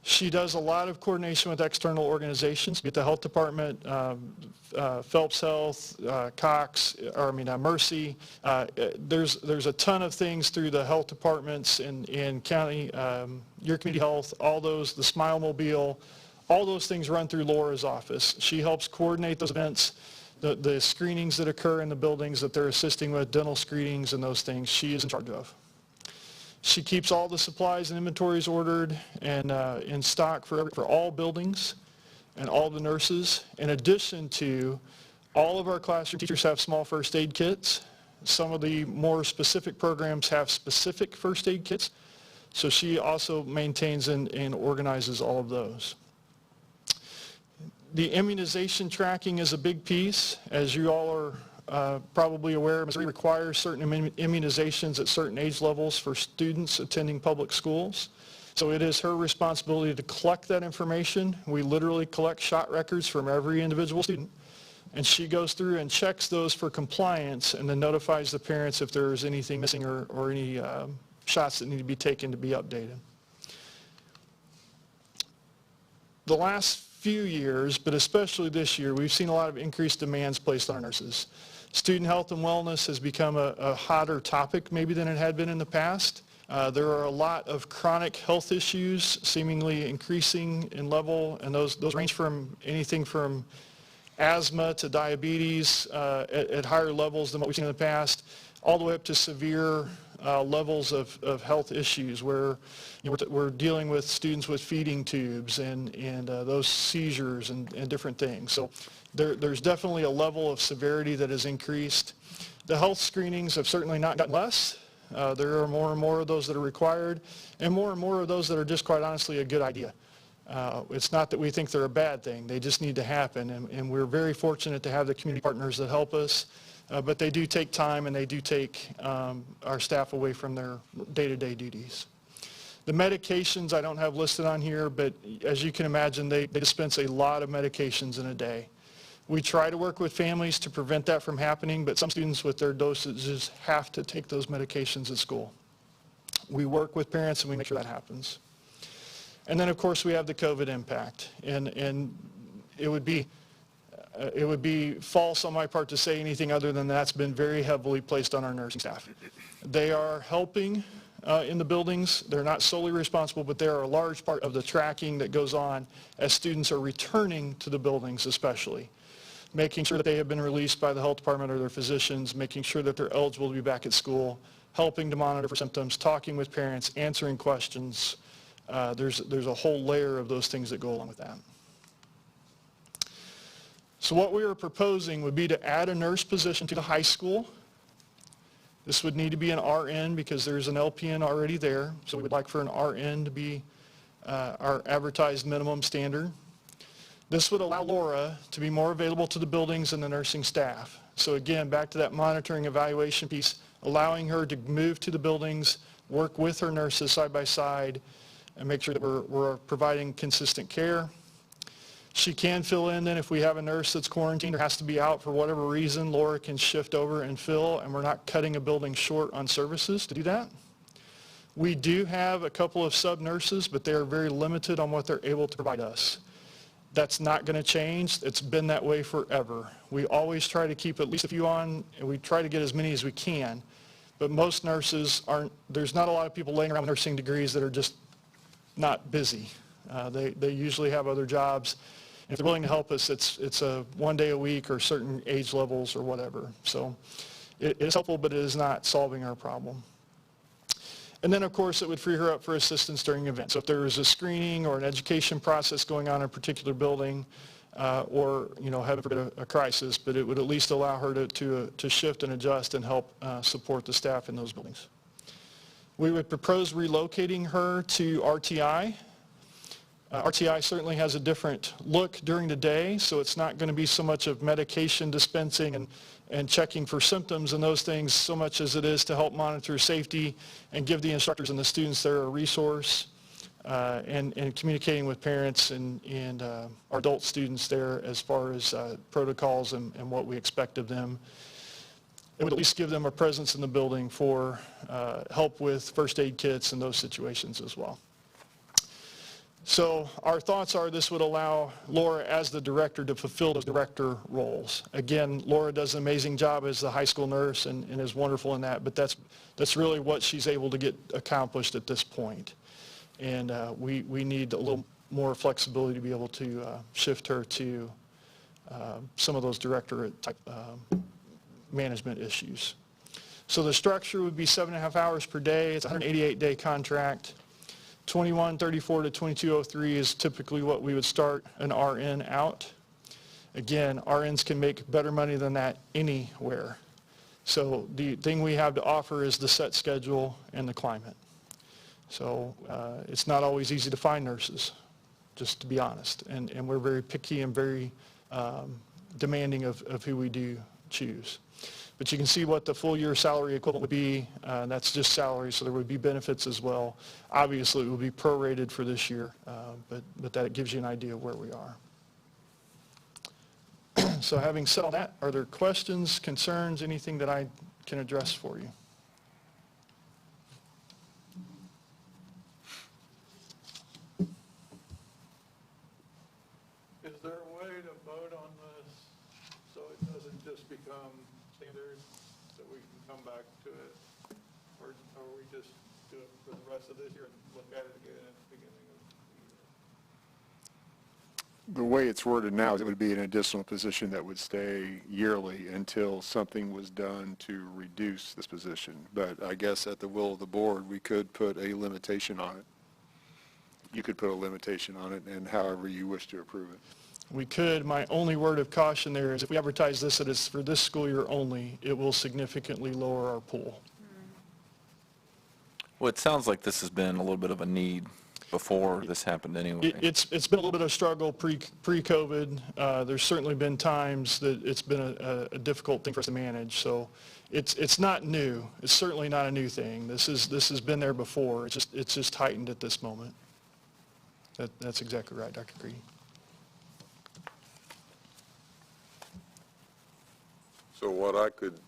She does a lot of coordination with external organizations, be it the health department, Phelps Health, Mercy. There's a ton of things through the health departments in county, your community health, all those, the Smile Mobile, all those things run through Laura's office. She helps coordinate those events, the screenings that occur in the buildings that they're assisting with, dental screenings and those things, she is in charge of. She keeps all the supplies and inventories ordered and in stock for all buildings and all the nurses. In addition to, all of our classroom teachers have small first aid kits. Some of the more specific programs have specific first aid kits. So she also maintains and organizes all of those. The immunization tracking is a big piece. As you all are probably aware, Missouri requires certain immunizations at certain age levels for students attending public schools. So it is her responsibility to collect that information. We literally collect shot records from every individual student, and she goes through and checks those for compliance and then notifies the parents if there's anything missing or any shots that need to be taken to be updated. The last few years, but especially this year, we've seen a lot of increased demands placed on our nurses. Student health and wellness has become a hotter topic maybe than it had been in the past. There are a lot of chronic health issues seemingly increasing in level, and those range from anything from asthma to diabetes at higher levels than what we've seen in the past, all the way up to severe levels of health issues where we're dealing with students with feeding tubes and those seizures and different things. So there's definitely a level of severity that has increased. The health screenings have certainly not gotten less. There are more and more of those that are required, and more of those that are just quite honestly a good idea. It's not that we think they're a bad thing. They just need to happen, and we're very fortunate to have the community partners that help us. But they do take time, and they do take our staff away from their day-to-day duties. The medications I don't have listed on here, but as you can imagine, they dispense a lot of medications in a day. We try to work with families to prevent that from happening, but some students with their dosages have to take those medications at school. We work with parents, and we make sure that happens. And then, of course, we have the COVID impact, and it would be false on my part to say anything other than that's been very heavily placed on our nursing staff. They are helping in the buildings. They're not solely responsible, but they are a large part of the tracking that goes on as students are returning to the buildings especially. Making sure that they have been released by the health department or their physicians, making sure that they're eligible to be back at school, helping to monitor for symptoms, talking with parents, answering questions. There's a whole layer of those things that go along with that. So what we are proposing would be to add a nurse position to the high school. This would need to be an RN because there's an LPN already there. So we would like for an RN to be our advertised minimum standard. This would allow Laura to be more available to the buildings and the nursing staff. So again, back to that monitoring evaluation piece, allowing her to move to the buildings, work with her nurses side by side, and make sure that we're providing consistent care. She can fill in then if we have a nurse that's quarantined or has to be out for whatever reason. Laura can shift over and fill, and we're not cutting a building short on services to do that. We do have a couple of sub-nurses, but they are very limited on what they're able to provide us. That's not going to change. It's been that way forever. We always try to keep at least a few on, and we try to get as many as we can. But most nurses aren't, there's not a lot of people laying around with nursing degrees that are just not busy. They usually have other jobs. If they're willing to help us, it's a 1 day a week or certain age levels or whatever. So it is helpful, but it is not solving our problem. And then, of course, it would free her up for assistance during events. So if there is a screening or an education process going on in a particular building, or, heaven forbid, a crisis, but it would at least allow her to shift and adjust and help support the staff in those buildings. We would propose relocating her to RTI. RTI certainly has a different look during the day, so it's not going to be so much of medication dispensing and checking for symptoms and those things so much as it is to help monitor safety and give the instructors and the students there a resource, and communicating with parents and our adult students there as far as protocols and what we expect of them. It would at least give them a presence in the building for help with first aid kits and those situations as well. So our thoughts are this would allow Laura as the director to fulfill those director roles. Again, Laura does an amazing job as the high school nurse and is wonderful in that, but that's really what she's able to get accomplished at this point. And we need a little more flexibility to be able to shift her to some of those directorate type management issues. So the structure would be 7.5 hours per day. It's a 188-day contract. 2134 to 2203 is typically what we would start an RN out. Again, RNs can make better money than that anywhere. So the thing we have to offer is the set schedule and the climate. So it's not always easy to find nurses, just to be honest. And we're very picky and very demanding of who we do choose. But you can see what the full year salary equivalent would be. That's just salary, so there would be benefits as well. Obviously, it would be prorated for this year, but that gives you an idea of where we are. So having said all that, are there questions, concerns, anything that I can address for you? Is there a way to vote on this so it doesn't just become standard, that we can come back to it? Or we just do it for the rest of this year and look at it again at the beginning of the year? The way it's worded now is it would be an additional position that would stay yearly until something was done to reduce this position. But I guess at the will of the board, we could put a limitation on it. You could put a limitation on it, and however you wish to approve it. We could. My only word of caution there is if we advertise this that it's for this school year only, it will significantly lower our pool. Well, it sounds like this has been a little bit of a need before this happened anyway. It's been a little bit of a struggle pre-COVID. There's certainly been times that it's been a difficult thing for us to manage. So it's not new. It's certainly not a new thing. This has been there before. It's just heightened at this moment. That's exactly right, Dr. Creedy. So what I could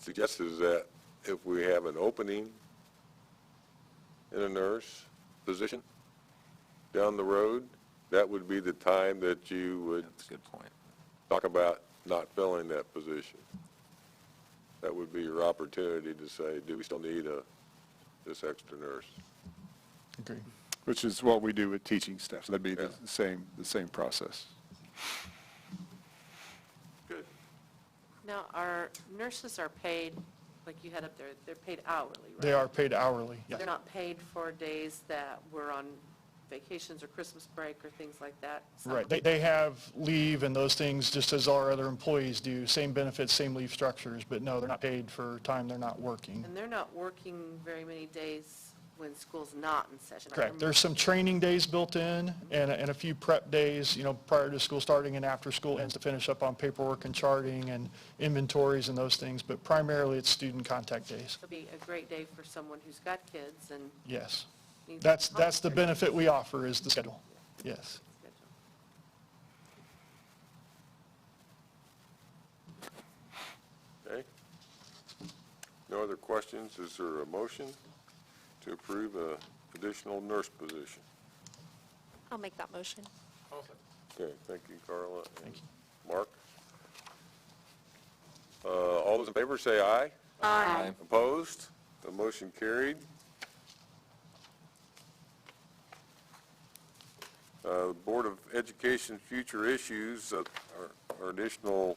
suggest is that if we have an opening in a nurse position down the road, that would be the time that you would That's a good point. talk about not filling that position. That would be your opportunity to say, do we still need a this extra nurse. Okay. Which is what we do with teaching staff. So that'd be Yeah. the same process. Good. Now, our nurses are paid, like you had up there, they're paid hourly, right? They are paid hourly, yes. They're not paid for days that we're on vacations or Christmas break or things like that? Right, they have leave and those things just as our other employees do, same benefits, same leave structures, but no, they're not paid for time they're not working. And they're not working very many days when school's not in session. Correct, there's some training days built in and a few prep days, prior to school starting and after school ends to finish up on paperwork and charting and inventories and those things, but primarily it's student contact days. It'll be a great day for someone who's got kids and Yes, needs. that's the benefit we offer is the schedule, yes. Okay? No other questions? Is there a motion to approve a additional nurse position? I'll make that motion. Okay, thank you, Carla. Thank you. Mark? All those in favor say aye. Aye. Opposed? The motion carried. Board of Education future issues, our additional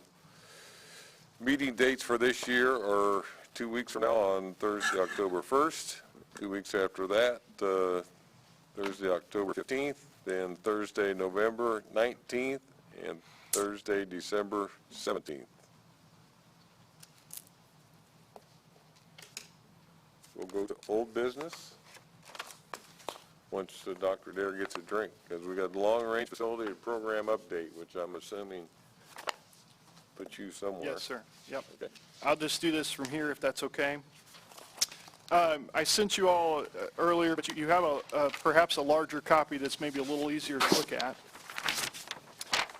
meeting dates for this year are 2 weeks from now on Thursday, October 1st. 2 weeks after that, Thursday, October 15th, then Thursday, November 19th, and Thursday, December 17th. We'll go to old business once Dr. Dare gets a drink, because we got the long-range facility program update, which I'm assuming puts you somewhere. Yes, sir, yep. Okay. I'll just do this from here if that's okay. I sent you all earlier, but you have perhaps a larger copy that's maybe a little easier to look at.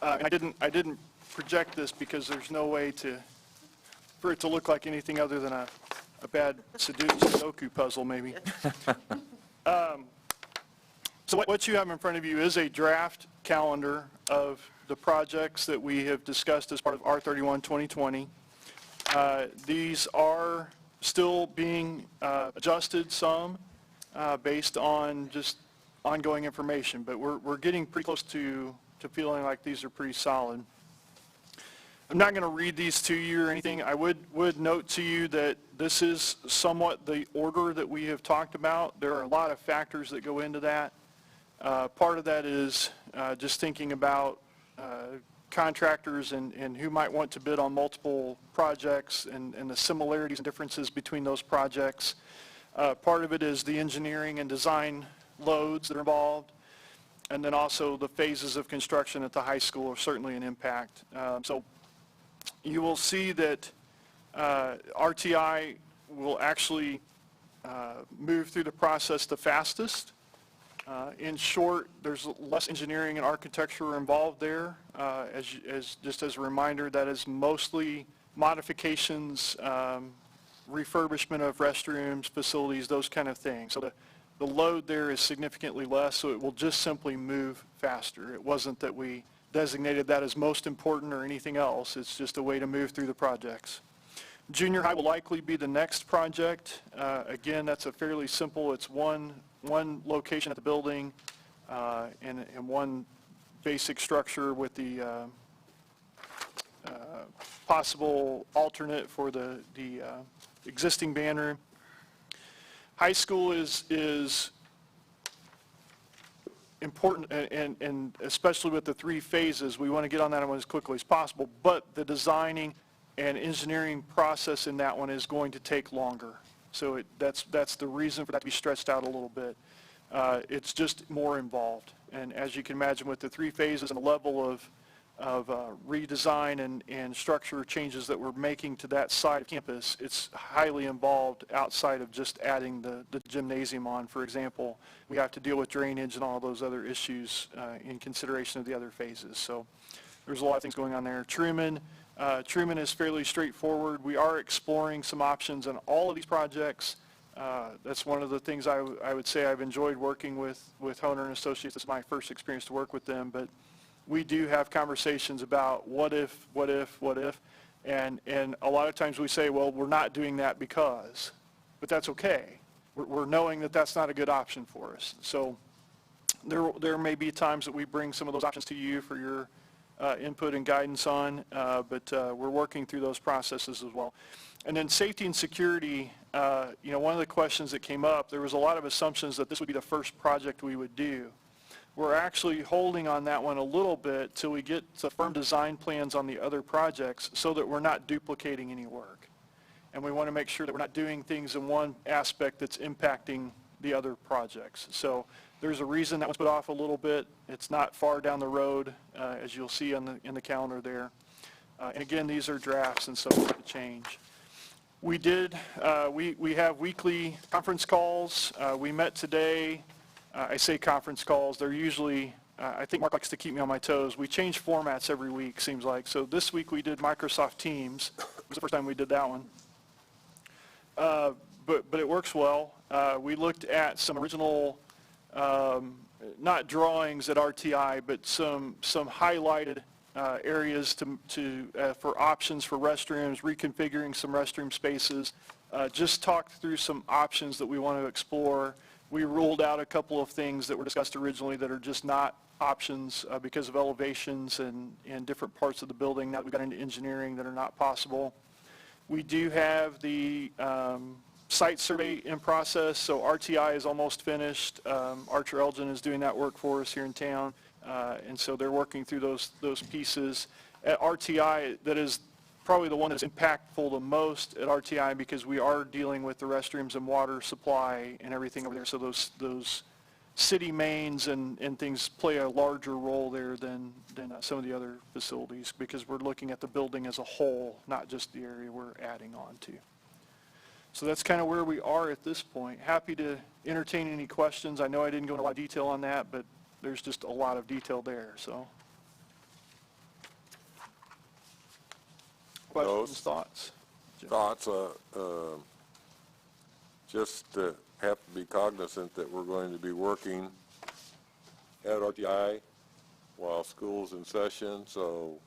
And I didn't project this because there's no way for it to look like anything other than a bad Sudoku puzzle maybe. So what you have in front of you is a draft calendar of the projects that we have discussed as part of R31 2020. These are still being adjusted some based on just ongoing information, but we're getting pretty close to feeling like these are pretty solid. I'm not going to read these to you or anything. I would note to you that this is somewhat the order that we have talked about. There are a lot of factors that go into that. Part of that is just thinking about contractors and who might want to bid on multiple projects and the similarities and differences between those projects. Part of it is the engineering and design loads that are involved. And then also the phases of construction at the high school are certainly an impact. So you will see that RTI will actually move through the process the fastest. In short, there's less engineering and architecture involved there. Just as a reminder, that is mostly modifications, refurbishment of restrooms, facilities, those kind of things. So the load there is significantly less, so it will just simply move faster. It wasn't that we designated that as most important or anything else. It's just a way to move through the projects. Junior high will likely be the next project. Again, that's a fairly simple, it's one location at the building and one basic structure with the possible alternate for the existing band room. High school is important, and especially with the 3 phases, we want to get on that one as quickly as possible, but the designing and engineering process in that one is going to take longer. So that's the reason for that to be stretched out a little bit. It's just more involved. And as you can imagine, with the 3 phases and the level of redesign and structure changes that we're making to that side of campus, it's highly involved outside of just adding the gymnasium on. For example, we have to deal with drainage and all those other issues in consideration of the other phases. So there's a lot of things going on there. Truman is fairly straightforward. We are exploring some options on all of these projects. That's one of the things I would say I've enjoyed working with Honer and Associates. It's my first experience to work with them, but we do have conversations about what if, and a lot of times we say, well, we're not doing that because, but that's okay. we're knowing that that's not a good option for us. So there may be times that we bring some of those options to you for your input and guidance on, but we're working through those processes as well. And then safety and security, one of the questions that came up, there was a lot of assumptions that this would be the first project we would do. We're actually holding on that one a little bit till we get the firm design plans on the other projects so that we're not duplicating any work. And we want to make sure that we're not doing things in one aspect that's impacting the other projects. So there's a reason that was put off a little bit. It's not far down the road, as you'll see in the calendar there. And again, these are drafts and so to change. We have weekly conference calls. We met today. I say conference calls. They're usually, I think Mark likes to keep me on my toes. We change formats every week, seems like. So this week we did Microsoft Teams. It was the first time we did that one. But it works well. We looked at some original, not drawings at RTI, but some highlighted areas for options for restrooms, reconfiguring some restroom spaces. Just talked through some options that we want to explore. We ruled out a couple of things that were discussed originally that are just not options because of elevations and different parts of the building. Now we've got into engineering that are not possible. We do have the site survey in process, so RTI is almost finished. Archer Elgin is doing that work for us here in town, and so they're working through those pieces. At RTI, that is probably the one that's impactful the most at RTI because we are dealing with the restrooms and water supply and everything over there, so those city mains and things play a larger role there than some of the other facilities because we're looking at the building as a whole, not just the area we're adding on to. So that's kind of where we are at this point. Happy to entertain any questions. I know I didn't go into a lot of detail on that, but there's just a lot of detail there. So, questions, thoughts? Thoughts, just have to be cognizant that we're going to be working at RTI while school's in session, so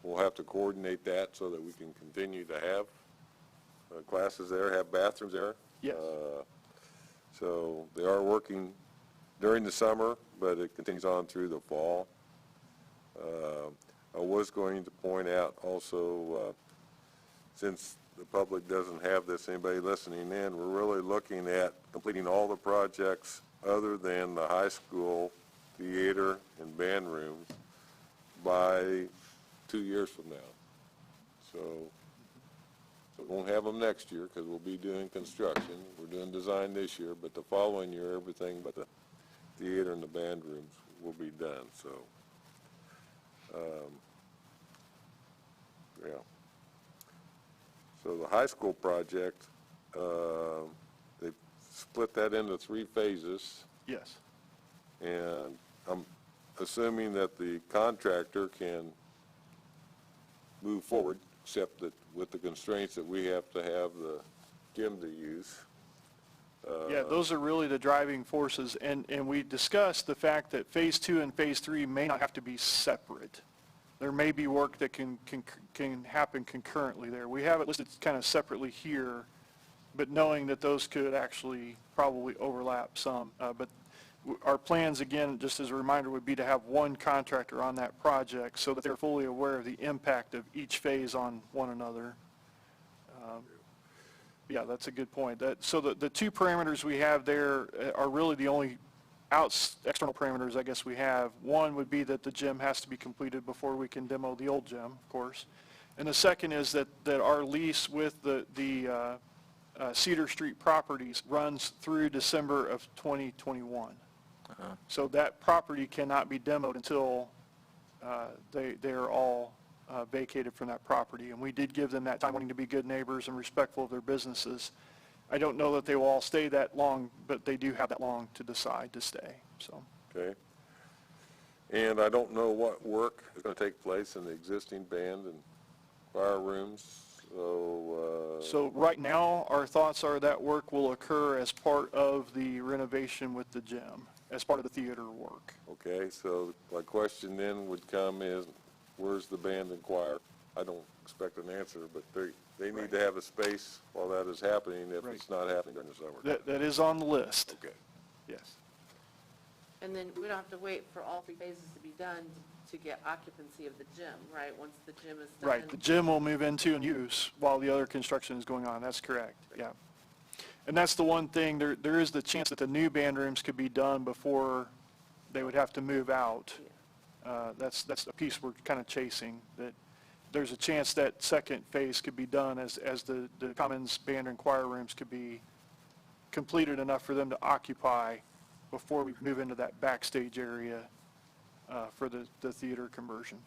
we'll have to coordinate that so that we can continue to have classes there, have bathrooms there. Yes. So they are working during the summer, but it continues on through the fall. I was going to point out also, since the public doesn't have this, anybody listening in, we're really looking at completing all the projects other than the high school theater and band rooms by 2 years from now. So we won't have them next year because we'll be doing construction. We're doing design this year, but the following year, everything but the theater and the band rooms will be done. So, yeah. So the high school project, they split that into 3 phases. Yes. And I'm assuming that the contractor can move forward, except that with the constraints that we have to have the gym to use. Yeah, those are really the driving forces, and we discussed the fact that Phase 2 and Phase 3 may not have to be separate. There may be work that can happen concurrently there. We have it listed kind of separately here, but knowing that those could actually probably overlap some. But our plans, again, just as a reminder, would be to have one contractor on that project so that they're fully aware of the impact of each phase on one another. Yeah, that's a good point. So the 2 parameters we have there are really the only external parameters I guess we have. One would be that the gym has to be completed before we can demo the old gym, of course. And the second is that our lease with the Cedar Street properties runs through December of 2021. So that property cannot be demoed until they are all vacated from that property. And we did give them that time, wanting to be good neighbors and respectful of their businesses. I don't know that they will all stay that long, but they do have that long to decide to stay. So. Okay. And I don't know what work is going to take place in the existing band and choir rooms. So right now, our thoughts are that work will occur as part of the renovation with the gym, as part of the theater work. Okay, so my question then would come is, where's the band and choir? I don't expect an answer, but they need to have a space while that is happening if it's not happening during the summer. That is on the list, Okay. yes. And then we don't have to wait for all 3 phases to be done to get occupancy of the gym, right? Once the gym is done. Right, the gym will move into and use while the other construction is going on, that's correct, yeah. And that's the one thing, there is the chance that the new band rooms could be done before they would have to move out. That's a piece we're kind of chasing, that there's a chance that second phase could be done as the commons, band, and choir rooms could be completed enough for them to occupy before we move into that backstage area for the theater conversion.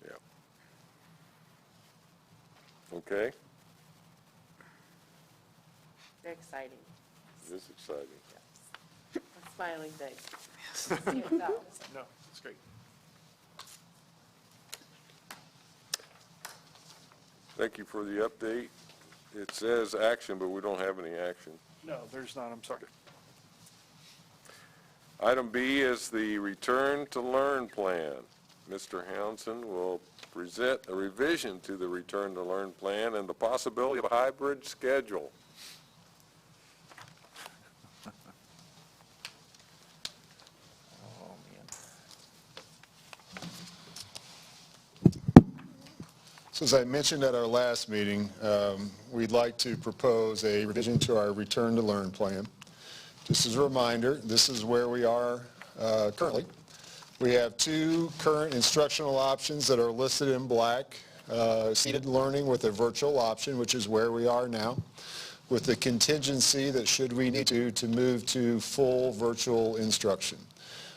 Yeah. Okay, Very exciting. it is exciting. A smiling day. No, that's great. Thank you for the update. It says action, but we don't have any action. No, there's not, I'm sorry. Item B is the Return to Learn plan. Mr. Hounson will present a revision to the Return to Learn plan and the possibility of a hybrid schedule. So as I mentioned at our last meeting, we'd like to propose a revision to our Return to Learn plan. Just as a reminder, this is where we are currently. We have 2 current instructional options that are listed in black. Seated learning with a virtual option, which is where we are now, with the contingency that should we need to move to full virtual instruction.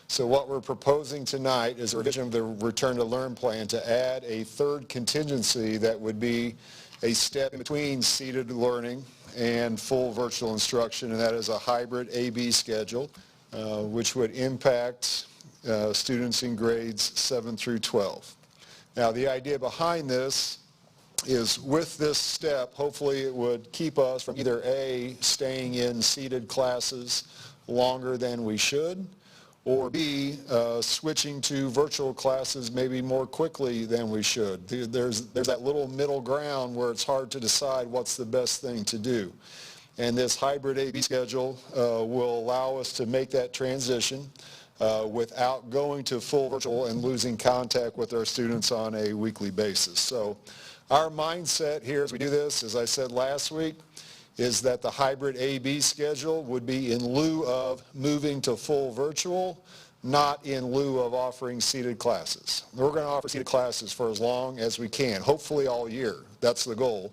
So what we're proposing tonight is a revision of the Return to Learn plan to add a 3rd contingency that would be a step in between seated learning and full virtual instruction, and that is a hybrid A-B schedule, which would impact students in grades 7 through 12. Now, the idea behind this is with this step, hopefully it would keep us from either A, staying in seated classes longer than we should, or B, switching to virtual classes maybe more quickly than we should. There's that little middle ground where it's hard to decide what's the best thing to do. And this hybrid A-B schedule will allow us to make that transition without going to full virtual and losing contact with our students on a weekly basis. So our mindset here as we do this, as I said last week, is that the hybrid A-B schedule would be in lieu of moving to full virtual, not in lieu of offering seated classes. We're going to offer seated classes for as long as we can, hopefully all year. That's the goal.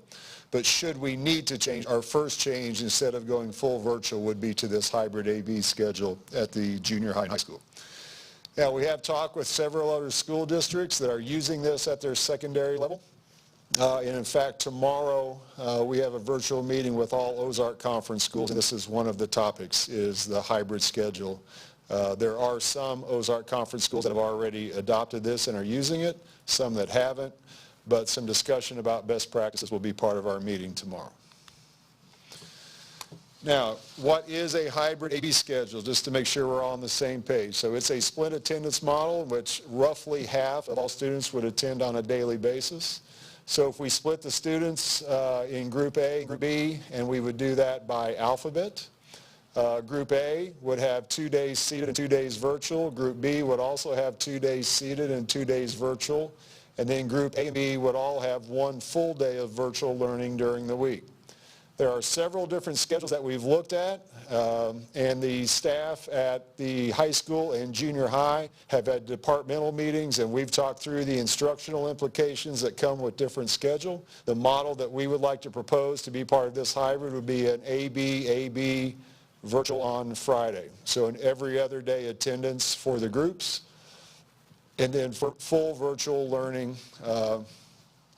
But should we need to change, our first change instead of going full virtual would be to this hybrid A-B schedule at the junior high and high school. Now, we have talked with several other school districts that are using this at their secondary level. And in fact, tomorrow we have a virtual meeting with all Ozark Conference schools. This is one of the topics, is the hybrid schedule. There are some Ozark Conference schools that have already adopted this and are using it, some that haven't, but some discussion about best practices will be part of our meeting tomorrow. Now, what is a hybrid A-B schedule, just to make sure we're all on the same page? So it's a split attendance model, which roughly half of all students would attend on a daily basis. So if we split the students in Group A and Group B, and we would do that by alphabet, Group A would have 2 days seated and 2 days virtual. Group B would also have 2 days seated and 2 days virtual. And then Group A and B would all have 1 full day of virtual learning during the week. There are several different schedules that we've looked at, and the staff at the high school and junior high have had departmental meetings, and we've talked through the instructional implications that come with different schedule. The model that we would like to propose to be part of this hybrid would be an A-B virtual on Friday. So an every other day attendance for the groups, and then for full virtual learning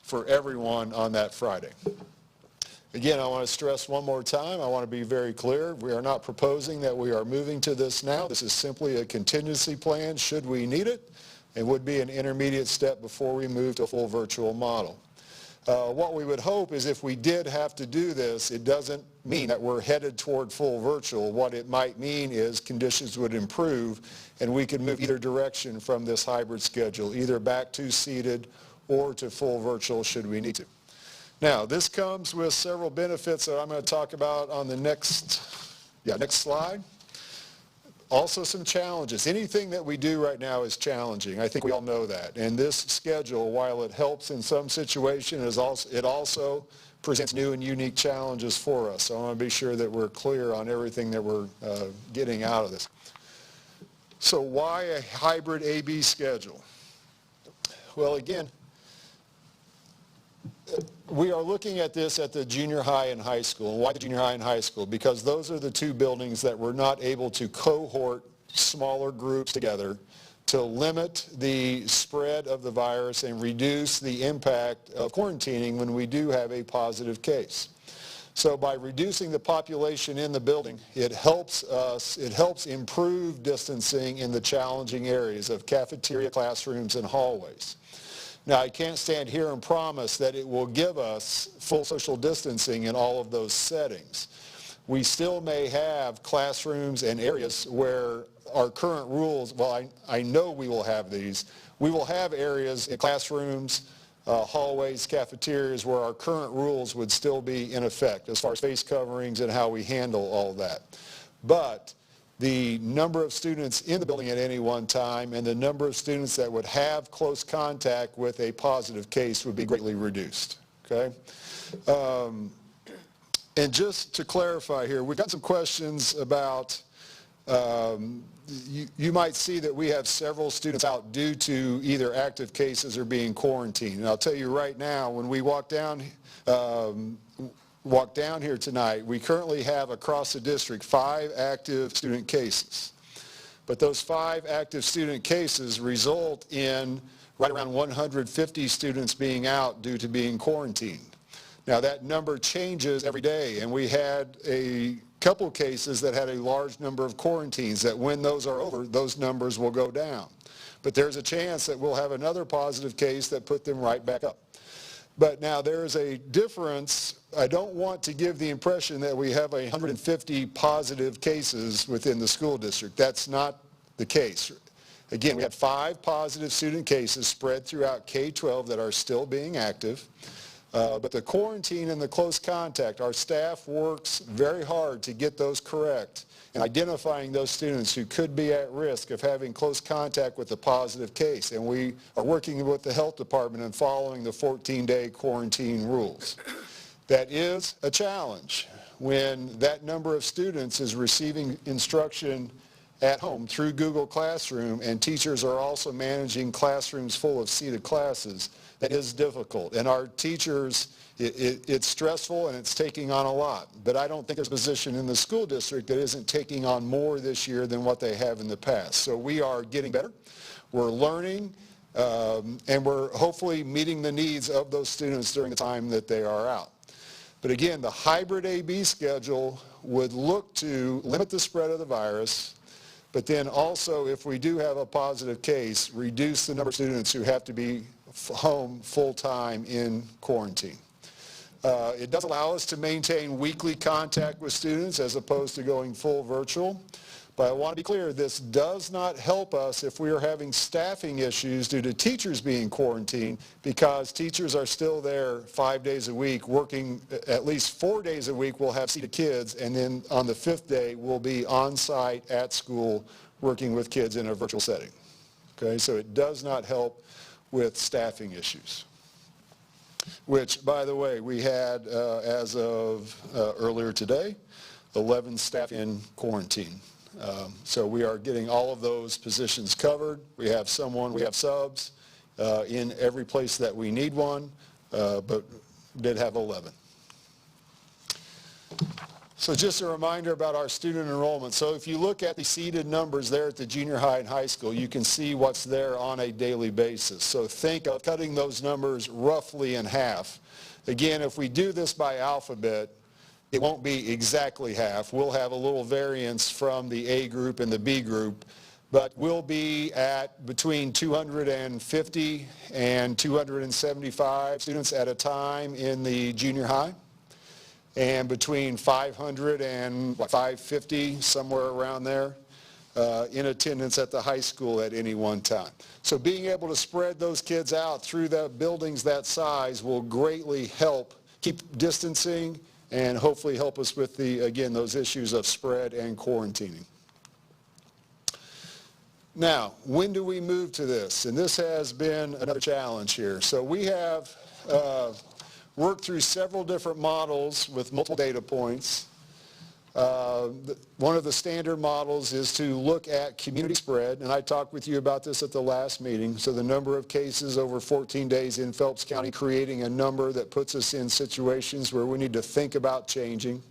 for everyone on that Friday. Again, I want to stress one more time, I want to be very clear, we are not proposing that we are moving to this now. This is simply a contingency plan should we need it, and would be an intermediate step before we move to a full virtual model. What we would hope is if we did have to do this, it doesn't mean that we're headed toward full virtual. What it might mean is conditions would improve and we could move either direction from this hybrid schedule, either back to seated or to full virtual should we need to. Now, this comes with several benefits that I'm going to talk about on the next slide. Also some challenges. Anything that we do right now is challenging. I think we all know that. And this schedule, while it helps in some situations, it also presents new and unique challenges for us. So I want to be sure that we're clear on everything that we're getting out of this. So why a hybrid AB schedule? Well, again, we are looking at this at the junior high and high school. And why the junior high and high school? Because those are the two buildings that we're not able to cohort smaller groups together to limit the spread of the virus and reduce the impact of quarantining when we do have a positive case. So by reducing the population in the building, it helps improve distancing in the challenging areas of cafeteria, classrooms, and hallways. Now, I can't stand here and promise that it will give us full social distancing in all of those settings. We still may have classrooms and areas where our current rules, well, I know we will have these. We will have areas in classrooms, hallways, cafeterias where our current rules would still be in effect as far as face coverings and how we handle all that. But the number of students in the building at any one time and the number of students that would have close contact with a positive case would be greatly reduced, okay? And just to clarify here, we've got some questions about, you might see that we have several students out due to either active cases or being quarantined. And I'll tell you right now, when we walk down here tonight, we currently have across the district 5 active student cases. But those 5 active student cases result in right around 150 students being out due to being quarantined. Now that number changes every day, and we had a couple cases that had a large number of quarantines that when those are over, those numbers will go down. But there's a chance that we'll have another positive case that put them right back up. But now there's a difference. I don't want to give the impression that we have 150 positive cases within the school district. That's not the case. Again, we have 5 positive student cases spread throughout K-12 that are still being active. But the quarantine and the close contact, our staff works very hard to get those correct and identifying those students who could be at risk of having close contact with a positive case. And we are working with the health department and following the 14-day quarantine rules. That is a challenge when that number of students is receiving instruction at home through Google Classroom and teachers are also managing classrooms full of seated classes. That is difficult. And our teachers, it's stressful and it's taking on a lot. But I don't think there's a position in the school district that isn't taking on more this year than what they have in the past. So we are getting better. We're learning, and we're hopefully meeting the needs of those students during the time that they are out. But again, the hybrid AB schedule would look to limit the spread of the virus, but then also, if we do have a positive case, reduce the number of students who have to be home full-time in quarantine. It does allow us to maintain weekly contact with students as opposed to going full virtual. But I want to be clear, this does not help us if we are having staffing issues due to teachers being quarantined, because teachers are still there 5 days a week working. At least 4 days a week we'll have seated kids, and then on the 5th day we'll be on site at school working with kids in a virtual setting. Okay, so it does not help with staffing issues, which, by the way, we had as of earlier today 11 staff in quarantine. So we are getting all of those positions covered. We have subs in every place that we need one, but did have 11. So just a reminder about our student enrollment. So if you look at the seated numbers there at the junior high and high school, you can see what's there on a daily basis. So think of cutting those numbers roughly in half. Again, if we do this by alphabet, it won't be exactly half. We'll have a little variance from the A group and the B group, but we'll be at between 250 and 275 students at a time in the junior high, and between 500 and 550, somewhere around there, in attendance at the high school at any one time. So being able to spread those kids out through the buildings that size will greatly help keep distancing and hopefully help us with again, those issues of spread and quarantining. Now, when do we move to this? And this has been another challenge here. So we have worked through several different models with multiple data points. One of the standard models is to look at community spread, and I talked with you about this at the last meeting. So the number of cases over 14 days in Phelps County, creating a number that puts us in situations where we need to think about changing.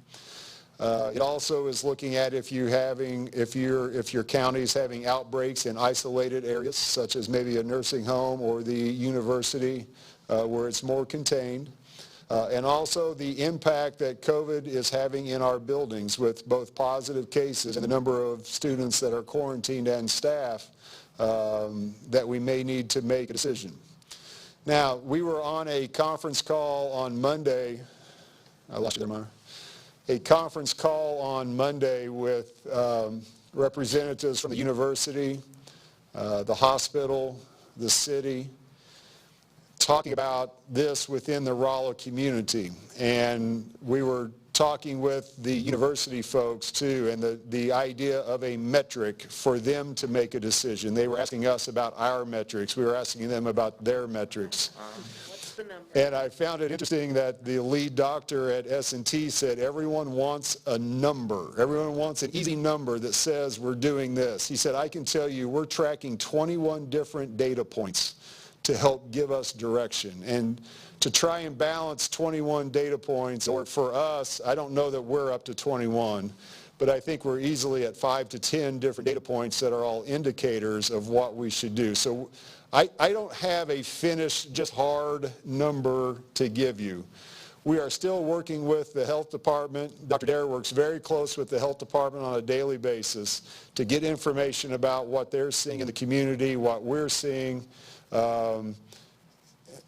It also is looking at if your county is having outbreaks in isolated areas, such as maybe a nursing home or the university, where it's more contained. And also the impact that COVID is having in our buildings with both positive cases and the number of students that are quarantined and staff that we may need to make a decision. Now, we were on a conference call on Monday. I lost you there, Myra. A conference call on Monday with representatives from the university, the hospital, the city, talking about this within the Rolla community. And we were talking with the university folks too, and the idea of a metric for them to make a decision. They were asking us about our metrics. We were asking them about their metrics. What's the number? And I found it interesting that the lead doctor at S&T said everyone wants a number. Everyone wants an easy number that says we're doing this. He said, I can tell you we're tracking 21 different data points to help give us direction. And to try and balance 21 data points, or for us, I don't know that we're up to 21, but I think we're easily at 5 to 10 different data points that are all indicators of what we should do. So I don't have a finished, just hard number to give you. We are still working with the health department. Dr. Dare works very close with the health department on a daily basis to get information about what they're seeing in the community, what we're seeing.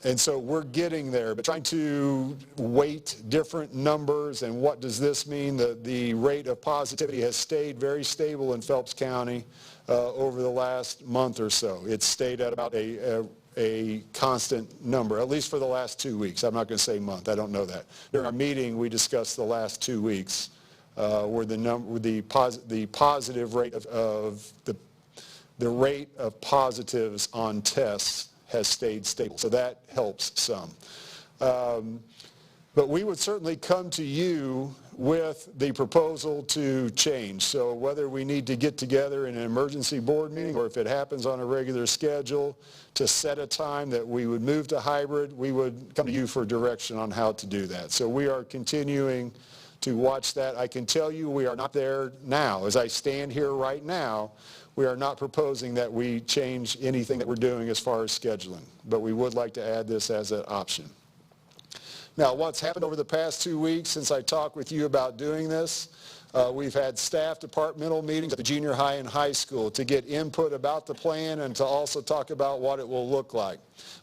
And so we're getting there, but trying to weight different numbers and what does this mean? The rate of positivity has stayed very stable in Phelps County over the last month or so. It's stayed at about a constant number, at least for the last 2 weeks. I'm not going to say month. I don't know that. During our meeting, we discussed the last 2 weeks where the positive rate of the rate of positives on tests has stayed stable. So that helps some. But we would certainly come to you with the proposal to change. So whether we need to get together in an emergency board meeting or if it happens on a regular schedule to set a time that we would move to hybrid, we would come to you for direction on how to do that. So we are continuing to watch that. I can tell you we are not there now. As I stand here right now, we are not proposing that we change anything that we're doing as far as scheduling, but we would like to add this as an option. Now, what's happened over the past 2 weeks since I talked with you about doing this, we've had staff departmental meetings at the junior high and high school to get input about the plan and to also talk about what it will look like.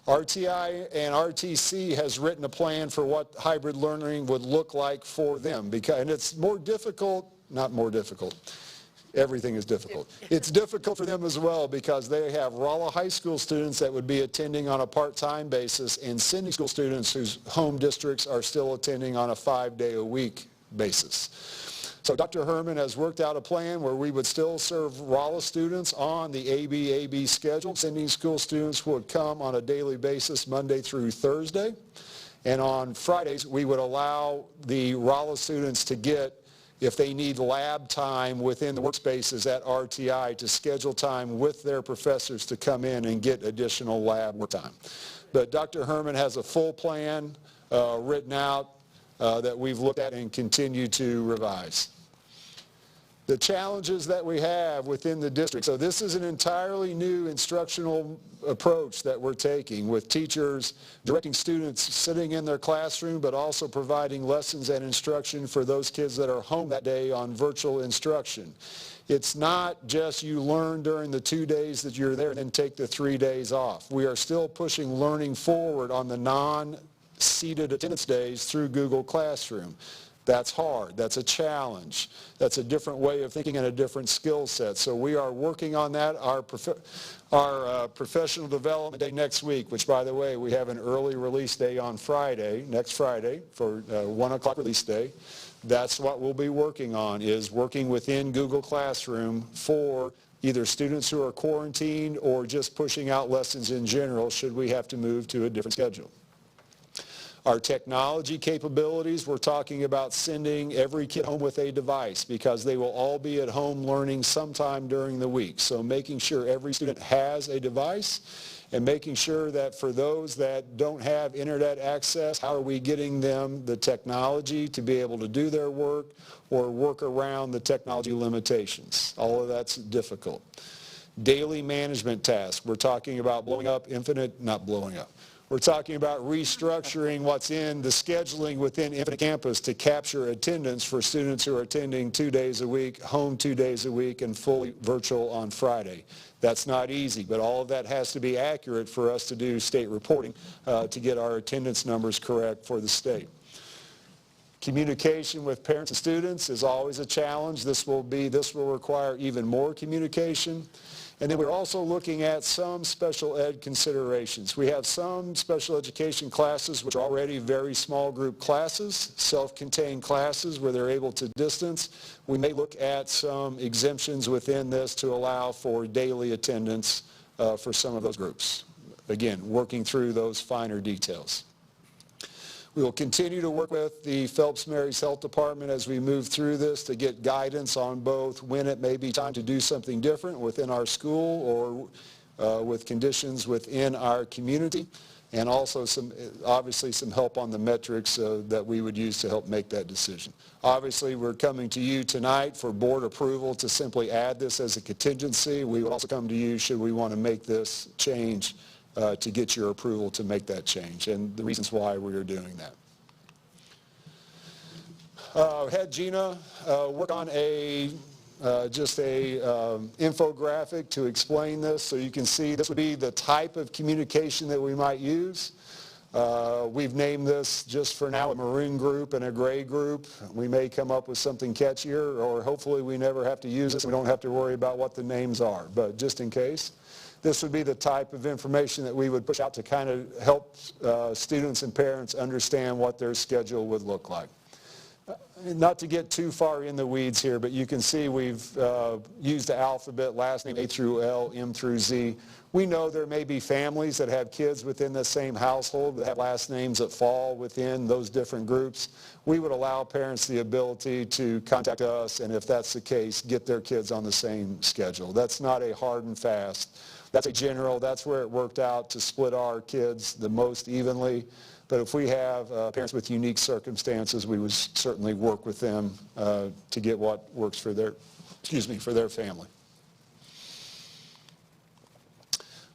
RTI and RTC has written a plan for what hybrid learning would look like for them, and it's more difficult, not more difficult. Everything is difficult. It's difficult for them as well because they have Rolla High School students that would be attending on a part-time basis and sending school students whose home districts are still attending on a 5-day-a-week basis. So Dr. Herman has worked out a plan where we would still serve Rolla students on the AB schedule. Sending school students would come on a daily basis Monday through Thursday. And on Fridays, we would allow the Rolla students to get, if they need lab time within the workspaces at RTI, to schedule time with their professors to come in and get additional lab work time. But Dr. Herman has a full plan written out that we've looked at and continue to revise. The challenges that we have within the district. So this is an entirely new instructional approach that we're taking with teachers directing students sitting in their classroom, but also providing lessons and instruction for those kids that are home that day on virtual instruction. It's not just you learn during the 2 days that you're there and then take the 3 days off. We are still pushing learning forward on the non-seated attendance days through Google Classroom. That's hard. That's a challenge. That's a different way of thinking and a different skill set. So we are working on that. Our professional development day next week, which, by the way, we have an early release day on Friday, next Friday, for 1 o'clock release day. That's what we'll be working on, is working within Google Classroom for either students who are quarantined or just pushing out lessons in general should we have to move to a different schedule. Our technology capabilities, we're talking about sending every kid home with a device because they will all be at home learning sometime during the week. So making sure every student has a device and making sure that for those that don't have internet access, how are we getting them the technology to be able to do their work or work around the technology limitations. All of that's difficult. Daily management tasks, we're talking about we're talking about restructuring what's in the scheduling within Infinite Campus to capture attendance for students who are attending 2 days a week, home 2 days a week, and fully virtual on Friday. That's not easy, but all of that has to be accurate for us to do state reporting to get our attendance numbers correct for the state. Communication with parents and students is always a challenge. This will require even more communication. And then we're also looking at some special ed considerations. We have some special education classes which are already very small group classes, self-contained classes where they're able to distance. We may look at some exemptions within this to allow for daily attendance for some of those groups. Again, working through those finer details. We will continue to work with the Phelps-Mary's Health Department as we move through this to get guidance on both when it may be time to do something different within our school or with conditions within our community, and also obviously some help on the metrics that we would use to help make that decision. Obviously, we're coming to you tonight for board approval to simply add this as a contingency. We will also come to you should we want to make this change to get your approval to make that change, and the reasons why we are doing that. Had Gina work on just a infographic to explain this so you can see this would be the type of communication that we might use. We've named this just for now a maroon group and a gray group. We may come up with something catchier, or hopefully we never have to use this and we don't have to worry about what the names are, but just in case. This would be the type of information that we would push out to kind of help students and parents understand what their schedule would look like. Not to get too far in the weeds here, but you can see we've used the alphabet, last name A through L, M through Z. We know there may be families that have kids within the same household that have last names that fall within those different groups. We would allow parents the ability to contact us, and if that's the case, get their kids on the same schedule. That's not a hard and fast. That's a general. That's where it worked out to split our kids the most evenly. But if we have parents with unique circumstances, we would certainly work with them to get what works for their, for their family.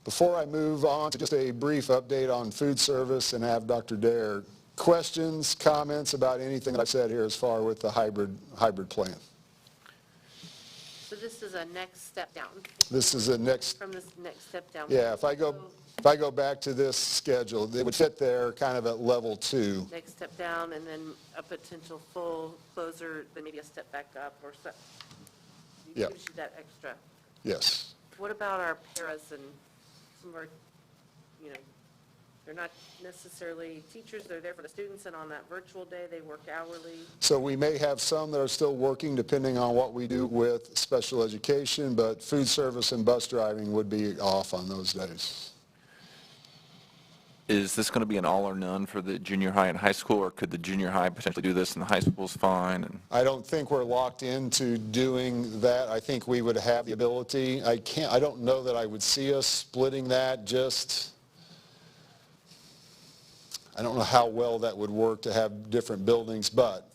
Before I move on to just a brief update on food service and have Dr. Dare, questions, comments about anything that I've said here as far with the hybrid plan? So this is a next step down? This is a next... From this next step down? Yeah, if I go back to this schedule, it would fit there kind of at level 2. Next step down, and then a potential full closer, then maybe a step back up, or so. Yeah. Gives you that extra. Yes. What about our paras and some of our, they're not necessarily teachers, they're there for the students, and on that virtual day, they work hourly? So we may have some that are still working depending on what we do with special education, but food service and bus driving would be off on those days. Is this going to be an all or none for the junior high and high school, or could the junior high potentially do this and the high school's fine? I don't think we're locked into doing that. I think we would have the ability. I don't know that I would see us splitting that just... I don't know how well that would work to have different buildings, but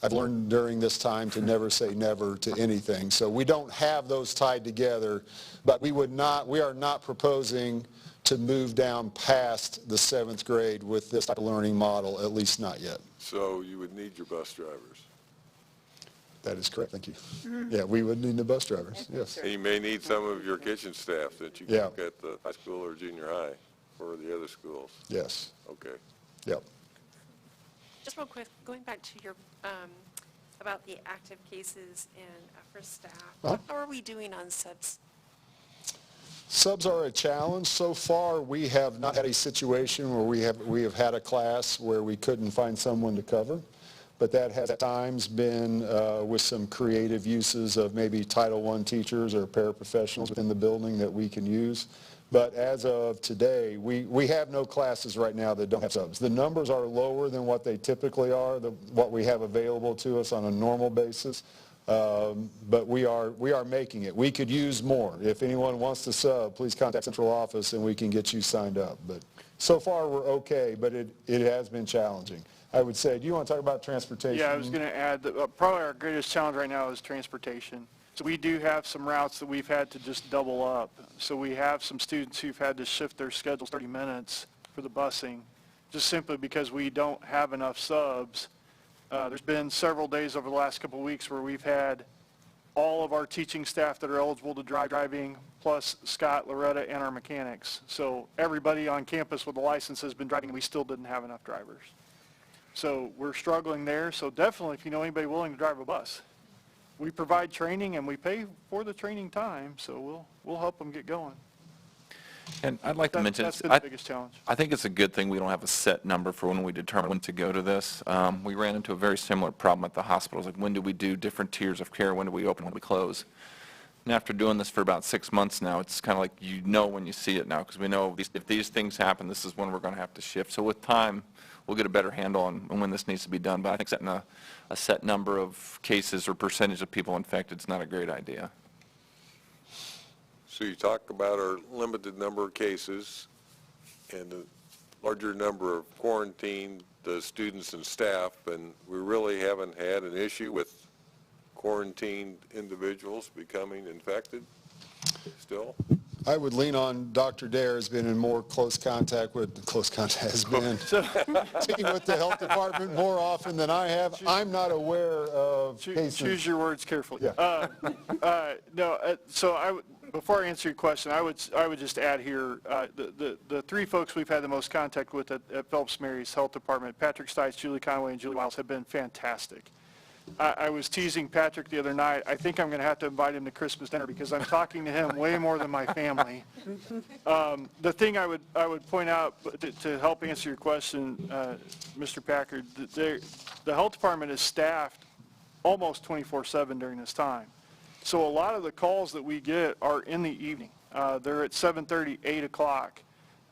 I've learned during this time to never say never to anything. So we don't have those tied together, but we are not proposing to move down past the 7th grade with this type of learning model, at least not yet. So you would need your bus drivers. That is correct, thank you. Yeah, we would need the bus drivers, yes. And you may need some of your kitchen staff that you can look at the high school or junior high for the other schools. Yes. Okay. Yep. Just real quick, going back to your, about the active cases and for staff, how are we doing on subs? Subs are a challenge. So far, we have not had a situation where we have had a class where we couldn't find someone to cover, but that has at times been with some creative uses of maybe Title I teachers or paraprofessionals within the building that we can use. But as of today, we have no classes right now that don't have subs. The numbers are lower than what they typically are, what we have available to us on a normal basis. But we are making it. We could use more. If anyone wants to sub, please contact central office and we can get you signed up. But so far we're okay, but it has been challenging. I would say, do you want to talk about transportation? Yeah, I was going to add that probably our greatest challenge right now is transportation. So we do have some routes that we've had to just double up. So we have some students who've had to shift their schedules 30 minutes for the busing, just simply because we don't have enough subs. There's been several days over the last couple of weeks where we've had all of our teaching staff that are eligible to driving, plus Scott, Loretta, and our mechanics. So everybody on campus with a license has been driving, and we still didn't have enough drivers. So we're struggling there. So definitely, if you know anybody willing to drive a bus, we provide training and we pay for the training time, so we'll help them get going. And I'd like to mention, That's been the biggest challenge. I think it's a good thing we don't have a set number for when we determine when to go to this. We ran into a very similar problem at the hospitals, like when do we do different tiers of care, when do we open, when do we close? And after doing this for about 6 months now, it's kind of like you know when you see it now, because we know if these things happen, this is when we're going to have to shift. So with time, we'll get a better handle on when this needs to be done. But I think setting a set number of cases or percentage of people infected is not a great idea. So you talk about our limited number of cases and the larger number of quarantined students and staff, and we really haven't had an issue with quarantined individuals becoming infected still? I would lean on Dr. Dare has been in more close contact with speaking with the health department more often than I have. I'm not aware of cases. Choose your words carefully. Yeah. Before I answer your question, I would just add here, the three folks we've had the most contact with at Phelps Mary's Health Department, Patrick Stites, Julie Conway, and Julie Wiles, have been fantastic. I was teasing Patrick the other night. I think I'm going to have to invite him to Christmas dinner because I'm talking to him way more than my family. The thing I would point out to help answer your question, Mr. Packard, the health department is staffed almost 24/7 during this time. So a lot of the calls that we get are in the evening. They're at 7:30, 8 o'clock.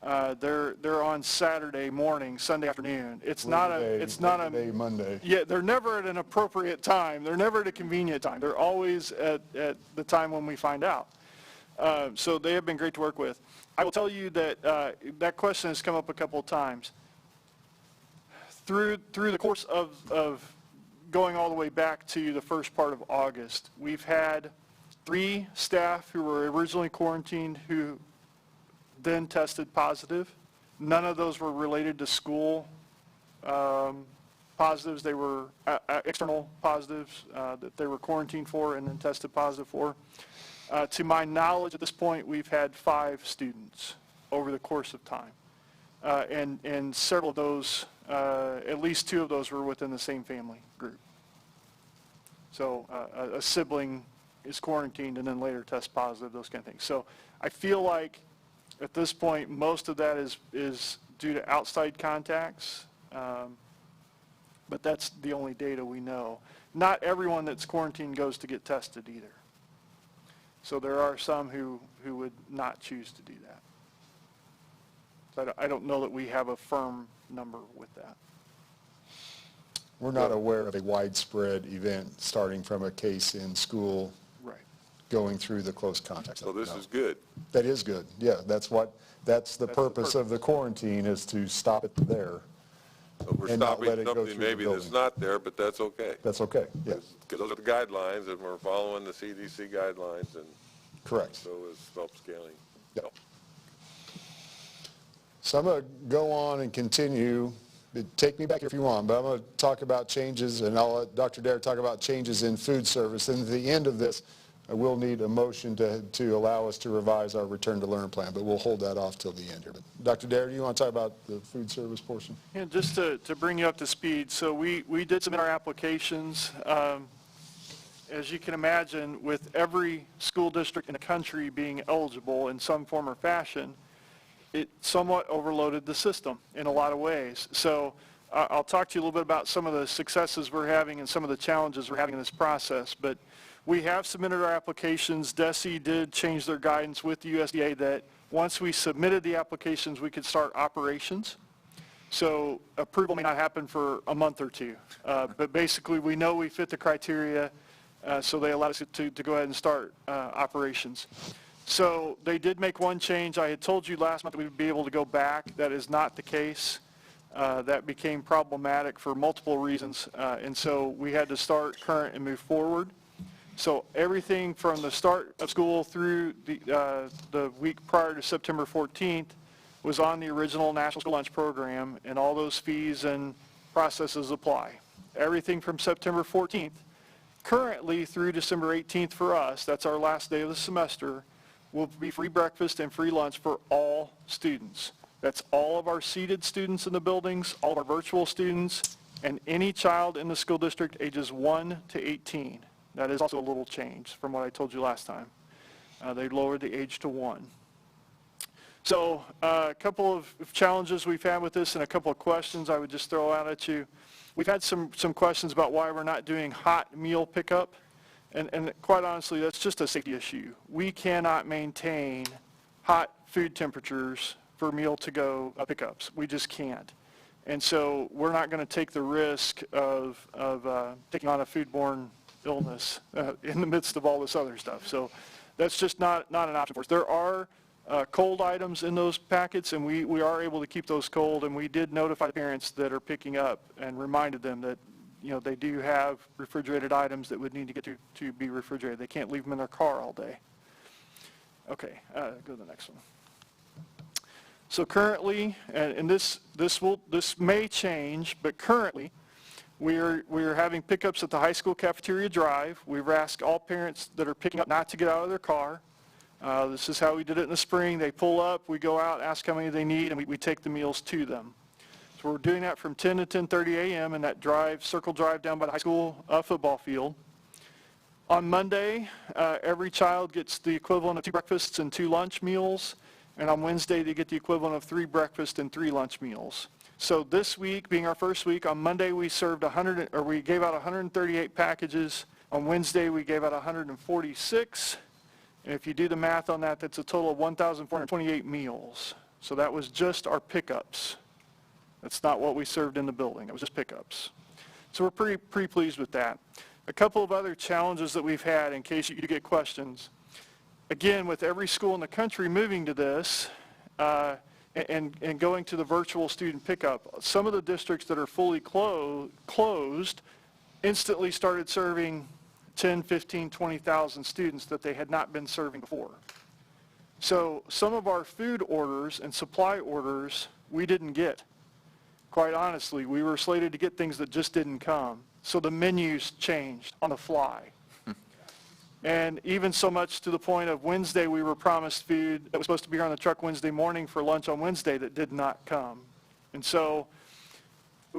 They're on Saturday morning, Sunday afternoon. It's not a Monday. Yeah, they're never at an appropriate time. They're never at a convenient time. They're always at the time when we find out. So they have been great to work with. I will tell you that that question has come up a couple of times. Through the course of going all the way back to the first part of August, we've had 3 staff who were originally quarantined who then tested positive. None of those were related to school positives. They were external positives that they were quarantined for and then tested positive for. To my knowledge, at this point, we've had 5 students over the course of time. And several of those, at least 2 of those were within the same family group. So a sibling is quarantined and then later tests positive, those kind of things. So I feel like at this point, most of that is due to outside contacts, but that's the only data we know. Not everyone that's quarantined goes to get tested either. So there are some who would not choose to do that. So I don't know that we have a firm number with that. We're not aware of a widespread event starting from a case in school going through the close contact. So this is good. That is good. Yeah, that's the purpose of the quarantine, is to stop it there. So we're and not stopping let it go something through the maybe that's building. not there, but that's okay. That's okay, yes. Because those are the guidelines, and we're following the CDC guidelines, and Correct. so is self-scaling. Yep. So I'm going to go on and continue. Take me back if you want, but I'm going to talk about changes, and I'll let Dr. Dare talk about changes in food service. And at the end of this, I will need a motion to allow us to revise our return to learn plan, but we'll hold that off till the end here. But Dr. Dare, do you want to talk about the food service portion? Yeah, just to bring you up to speed, so we did submit our applications. As you can imagine, with every school district in the country being eligible in some form or fashion, it somewhat overloaded the system in a lot of ways. So I'll talk to you a little bit about some of the successes we're having and some of the challenges we're having in this process. But we have submitted our applications. DESE did change their guidance with the USDA that once we submitted the applications, we could start operations. So approval may not happen for a month or two. But basically, we know we fit the criteria, so they allowed us to go ahead and start operations. So they did make one change. I had told you last month we would be able to go back. That is not the case. That became problematic for multiple reasons. And so we had to start current and move forward. So everything from the start of school through the week prior to September 14th was on the original National School Lunch Program, and all those fees and processes apply. Everything from September 14th, currently through December 18th for us, that's our last day of the semester, will be free breakfast and free lunch for all students. That's all of our seated students in the buildings, all of our virtual students, and any child in the school district ages 1 to 18. That is also a little change from what I told you last time. They lowered the age to 1. So a couple of challenges we've had with this and a couple of questions I would just throw out at you. We've had some questions about why we're not doing hot meal pickup. And quite honestly, that's just a safety issue. We cannot maintain hot food temperatures for meal-to-go pickups. We just can't. And so we're not going to take the risk of taking on a foodborne illness in the midst of all this other stuff. So that's just not an option for us. There are cold items in those packets, and we are able to keep those cold, and we did notify parents that are picking up and reminded them that they do have refrigerated items that would need to get to be refrigerated. They can't leave them in their car all day. Okay, go to the next one. So currently, and this may change, but currently, we are having pickups at the high school cafeteria drive. We've asked all parents that are picking up not to get out of their car. This is how we did it in the spring. They pull up, we go out, ask how many they need, and we take the meals to them. So we're doing that from 10 to 10:30 a.m. in that circle drive down by the high school football field. On Monday, every child gets the equivalent of 2 breakfasts and 2 lunch meals. And on Wednesday, they get the equivalent of 3 breakfast and 3 lunch meals. So this week, being our first week, on Monday we we gave out 138 packages. On Wednesday, we gave out 146. And if you do the math on that, that's a total of 1,428 meals. So that was just our pickups. That's not what we served in the building. It was just pickups. So we're pretty pleased with that. A couple of other challenges that we've had in case you get questions. Again, with every school in the country moving to this and going to the virtual student pickup, some of the districts that are fully closed instantly started serving 10, 15, 20,000 students that they had not been serving before. So some of our food orders and supply orders we didn't get. Quite honestly, we were slated to get things that just didn't come. So the menus changed on the fly. And even so much to the point of Wednesday, we were promised food that was supposed to be here on the truck Wednesday morning for lunch on Wednesday that did not come. And so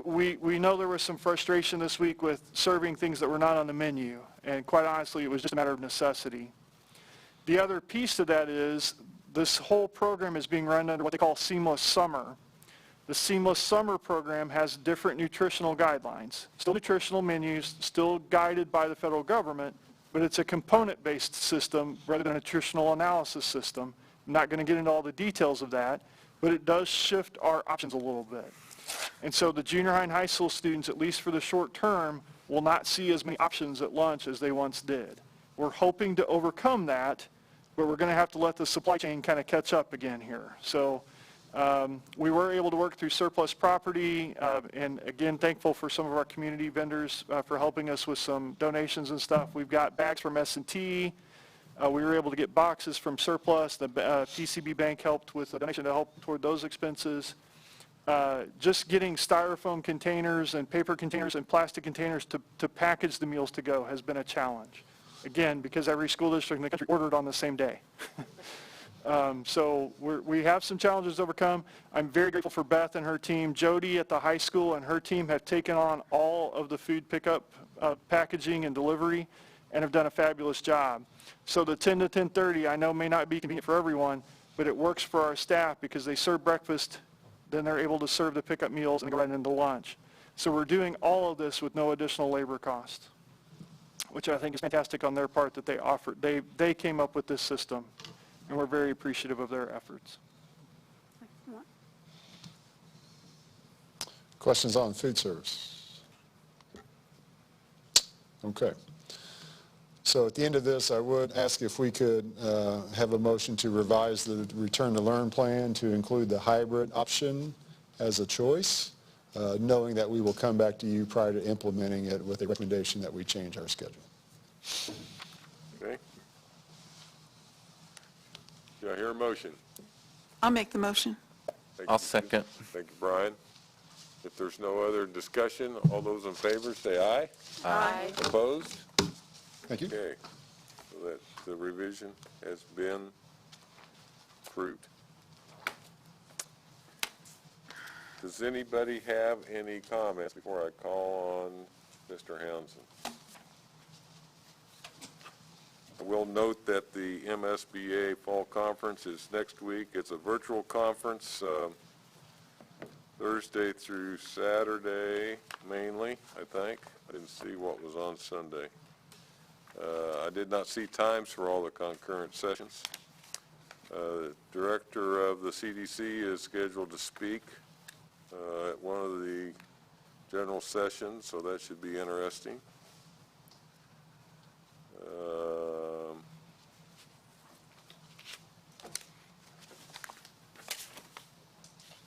we know there was some frustration this week with serving things that were not on the menu. And quite honestly, it was just a matter of necessity. The other piece to that is this whole program is being run under what they call Seamless Summer. The Seamless Summer program has different nutritional guidelines. Still nutritional menus, still guided by the federal government, but it's a component-based system rather than a nutritional analysis system. I'm not going to get into all the details of that, but it does shift our options a little bit. And so the junior high and high school students, at least for the short term, will not see as many options at lunch as they once did. We're hoping to overcome that, but we're going to have to let the supply chain kind of catch up again here. So we were able to work through surplus property, and again, thankful for some of our community vendors for helping us with some donations and stuff. We've got bags from S&T. We were able to get boxes from surplus. The PCB Bank helped with a donation to help toward those expenses. Just getting styrofoam containers and paper containers and plastic containers to package the meals to go has been a challenge. again, because every school district in the country ordered on the same day. So we have some challenges to overcome. I'm very grateful for Beth and her team. Jody at the high school and her team have taken on all of the food pickup, packaging, and delivery, and have done a fabulous job. So the 10 to 10:30, I know may not be convenient for everyone, but it works for our staff because they serve breakfast, then they're able to serve the pickup meals and go right into lunch. So we're doing all of this with no additional labor cost, which I think is fantastic on their part that they offered. They came up with this system, and we're very appreciative of their efforts. Questions on food service? Okay. So at the end of this, I would ask if we could have a motion to revise the Return to Learn plan to include the hybrid option as a choice, knowing that we will come back to you prior to implementing it with a recommendation that we change our schedule. Okay. Do I hear a motion? I'll make the motion. Thank I'll you. second. Thank you, Brian. If there's no other discussion, all those in favor say aye. Aye. Opposed? Thank you. Okay. So that the revision has been approved. Does anybody have any comments before I call on Mr. Hounston? I will note that the MSBA Fall Conference is next week. It's a virtual conference, Thursday through Saturday mainly, I think. I didn't see what was on Sunday. I did not see times for all the concurrent sessions. Director of the CDC is scheduled to speak at one of the general sessions, so that should be interesting.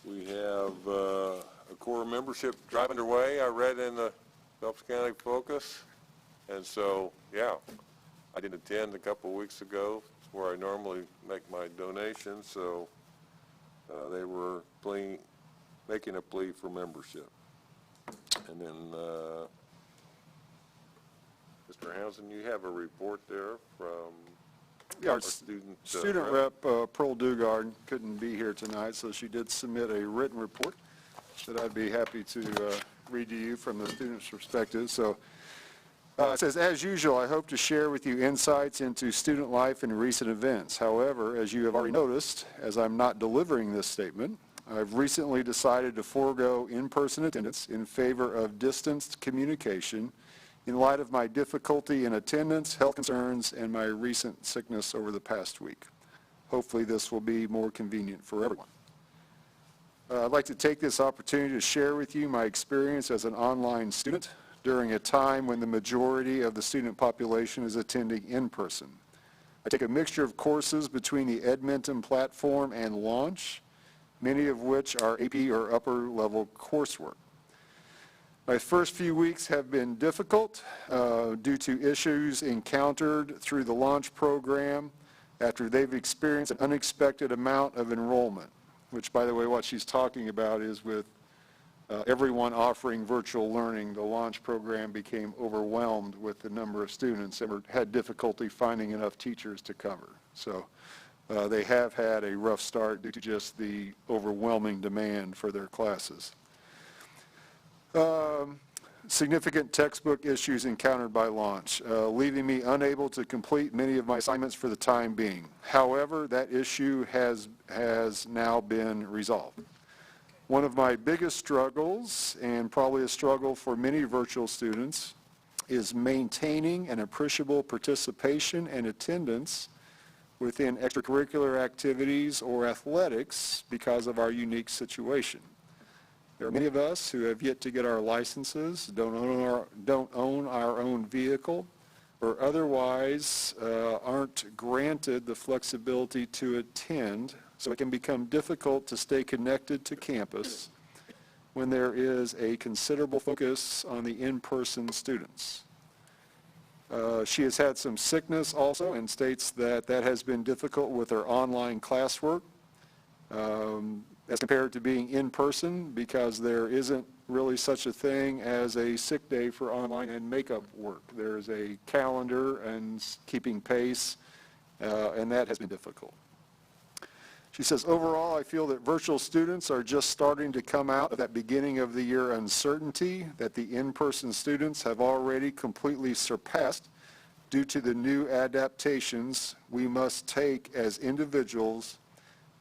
We have a core membership drive underway, I read in the Phelps County Focus. And so, yeah, I did attend a couple of weeks ago where I normally make my donations, so they were making a plea for membership. And then, Mr. Hounston, you have a report there from Yeah, our our student Student rep, Pearl Dugard, couldn't be here tonight, so she did submit a written report that I'd be happy to read to you from the student's perspective. So it says, as usual, I hope to share with you insights into student life and recent events. However, as you have already noticed, as I'm not delivering this statement, I've recently decided to forego in-person attendance in favor of distanced communication in light of my difficulty in attendance, health concerns, and my recent sickness over the past week. Hopefully this will be more convenient for everyone. I'd like to take this opportunity to share with you my experience as an online student during a time when the majority of the student population is attending in person. I take a mixture of courses between the Edmonton platform and Launch, many of which are AP or upper level coursework. My first few weeks have been difficult due to issues encountered through the Launch program after they've experienced an unexpected amount of enrollment, which, by the way, what she's talking about is with everyone offering virtual learning, the Launch program became overwhelmed with the number of students and had difficulty finding enough teachers to cover. So they have had a rough start due to just the overwhelming demand for their classes. Significant textbook issues encountered by Launch, leaving me unable to complete many of my assignments for the time being. However, that issue has now been resolved. One of my biggest struggles, and probably a struggle for many virtual students, is maintaining an appreciable participation and attendance within extracurricular activities or athletics because of our unique situation. There are many of us who have yet to get our licenses, don't own our own vehicle, or otherwise aren't granted the flexibility to attend, so it can become difficult to stay connected to campus when there is a considerable focus on the in-person students. She has had some sickness also and states that that has been difficult with her online classwork. as compared to being in person, because there isn't really such a thing as a sick day for online and makeup work. There's a calendar and keeping pace, and that has been difficult. She says, overall, I feel that virtual students are just starting to come out of that beginning of the year uncertainty that the in-person students have already completely surpassed due to the new adaptations we must take as individuals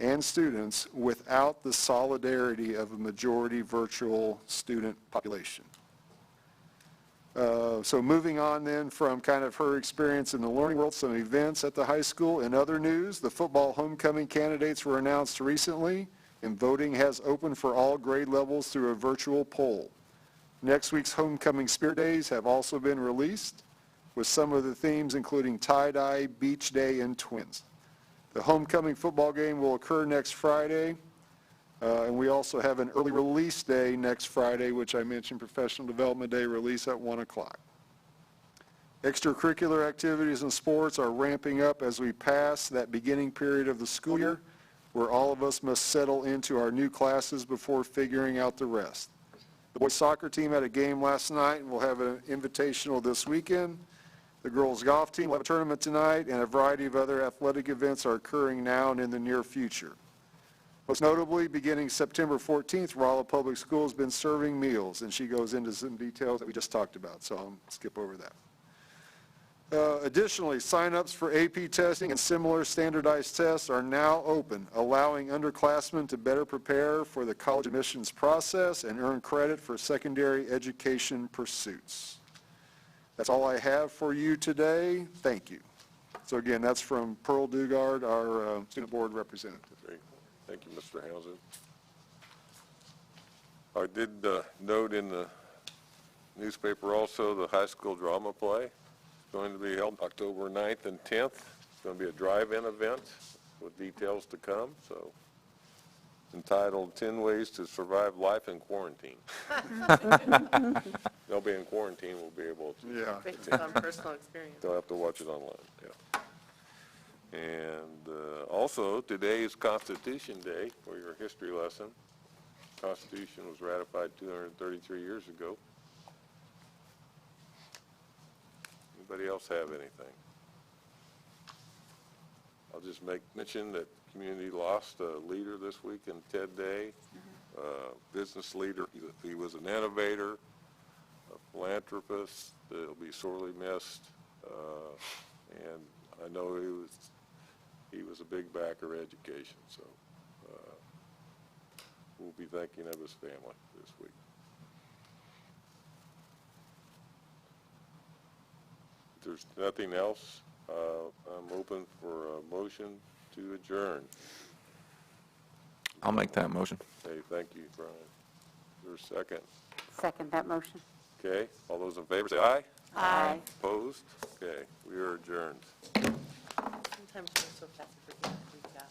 and students without the solidarity of a majority virtual student population. So moving on then from kind of her experience in the learning world, some events at the high school. In other news, the football homecoming candidates were announced recently, and voting has opened for all grade levels through a virtual poll. Next week's homecoming spirit days have also been released, with some of the themes including tie-dye, beach day, and twins. The homecoming football game will occur next Friday, and we also have an early release day next Friday, which I mentioned, Professional Development Day release at 1 o'clock. Extracurricular activities and sports are ramping up as we pass that beginning period of the school year, where all of us must settle into our new classes before figuring out the rest. The boys soccer team had a game last night, and we'll have an invitational this weekend. The girls golf team will have a tournament tonight, and a variety of other athletic events are occurring now and in the near future. Most notably, beginning September 14th, Rolla Public School has been serving meals, and she goes into some details that we just talked about, so I'll skip over that. Additionally, sign-ups for AP testing and similar standardized tests are now open, allowing underclassmen to better prepare for the college admissions process and earn credit for secondary education pursuits. That's all I have for you today. Thank you. So again, that's from Pearl Dugard, our student board representative. Great. Thank you, Mr. Housen. I did note in the newspaper also the high school drama play. It's going to be held October 9th and 10th. It's going to be a drive-in event with details to come. So, entitled 10 Ways to Survive Life in Quarantine. They'll be in quarantine, we'll be able to. Yeah. Based on personal experience. They'll have to watch it online, yeah. And also, today is Constitution Day for your history lesson. Constitution was ratified 233 years ago. Anybody else have anything? I'll just mention that the community lost a leader this week in Ted Day, business leader. He was an innovator, a philanthropist. He'll be sorely missed. And I know he was a big backer of education, so we'll be thinking of his family this week. If there's nothing else, I'm open for a motion to adjourn. I'll make that motion. Okay, thank you, Brian. Is there a second? Second that motion. Okay, all those in favor say aye. Aye. Opposed? Okay, we are adjourned. Sometimes we're so fast we forget to do that.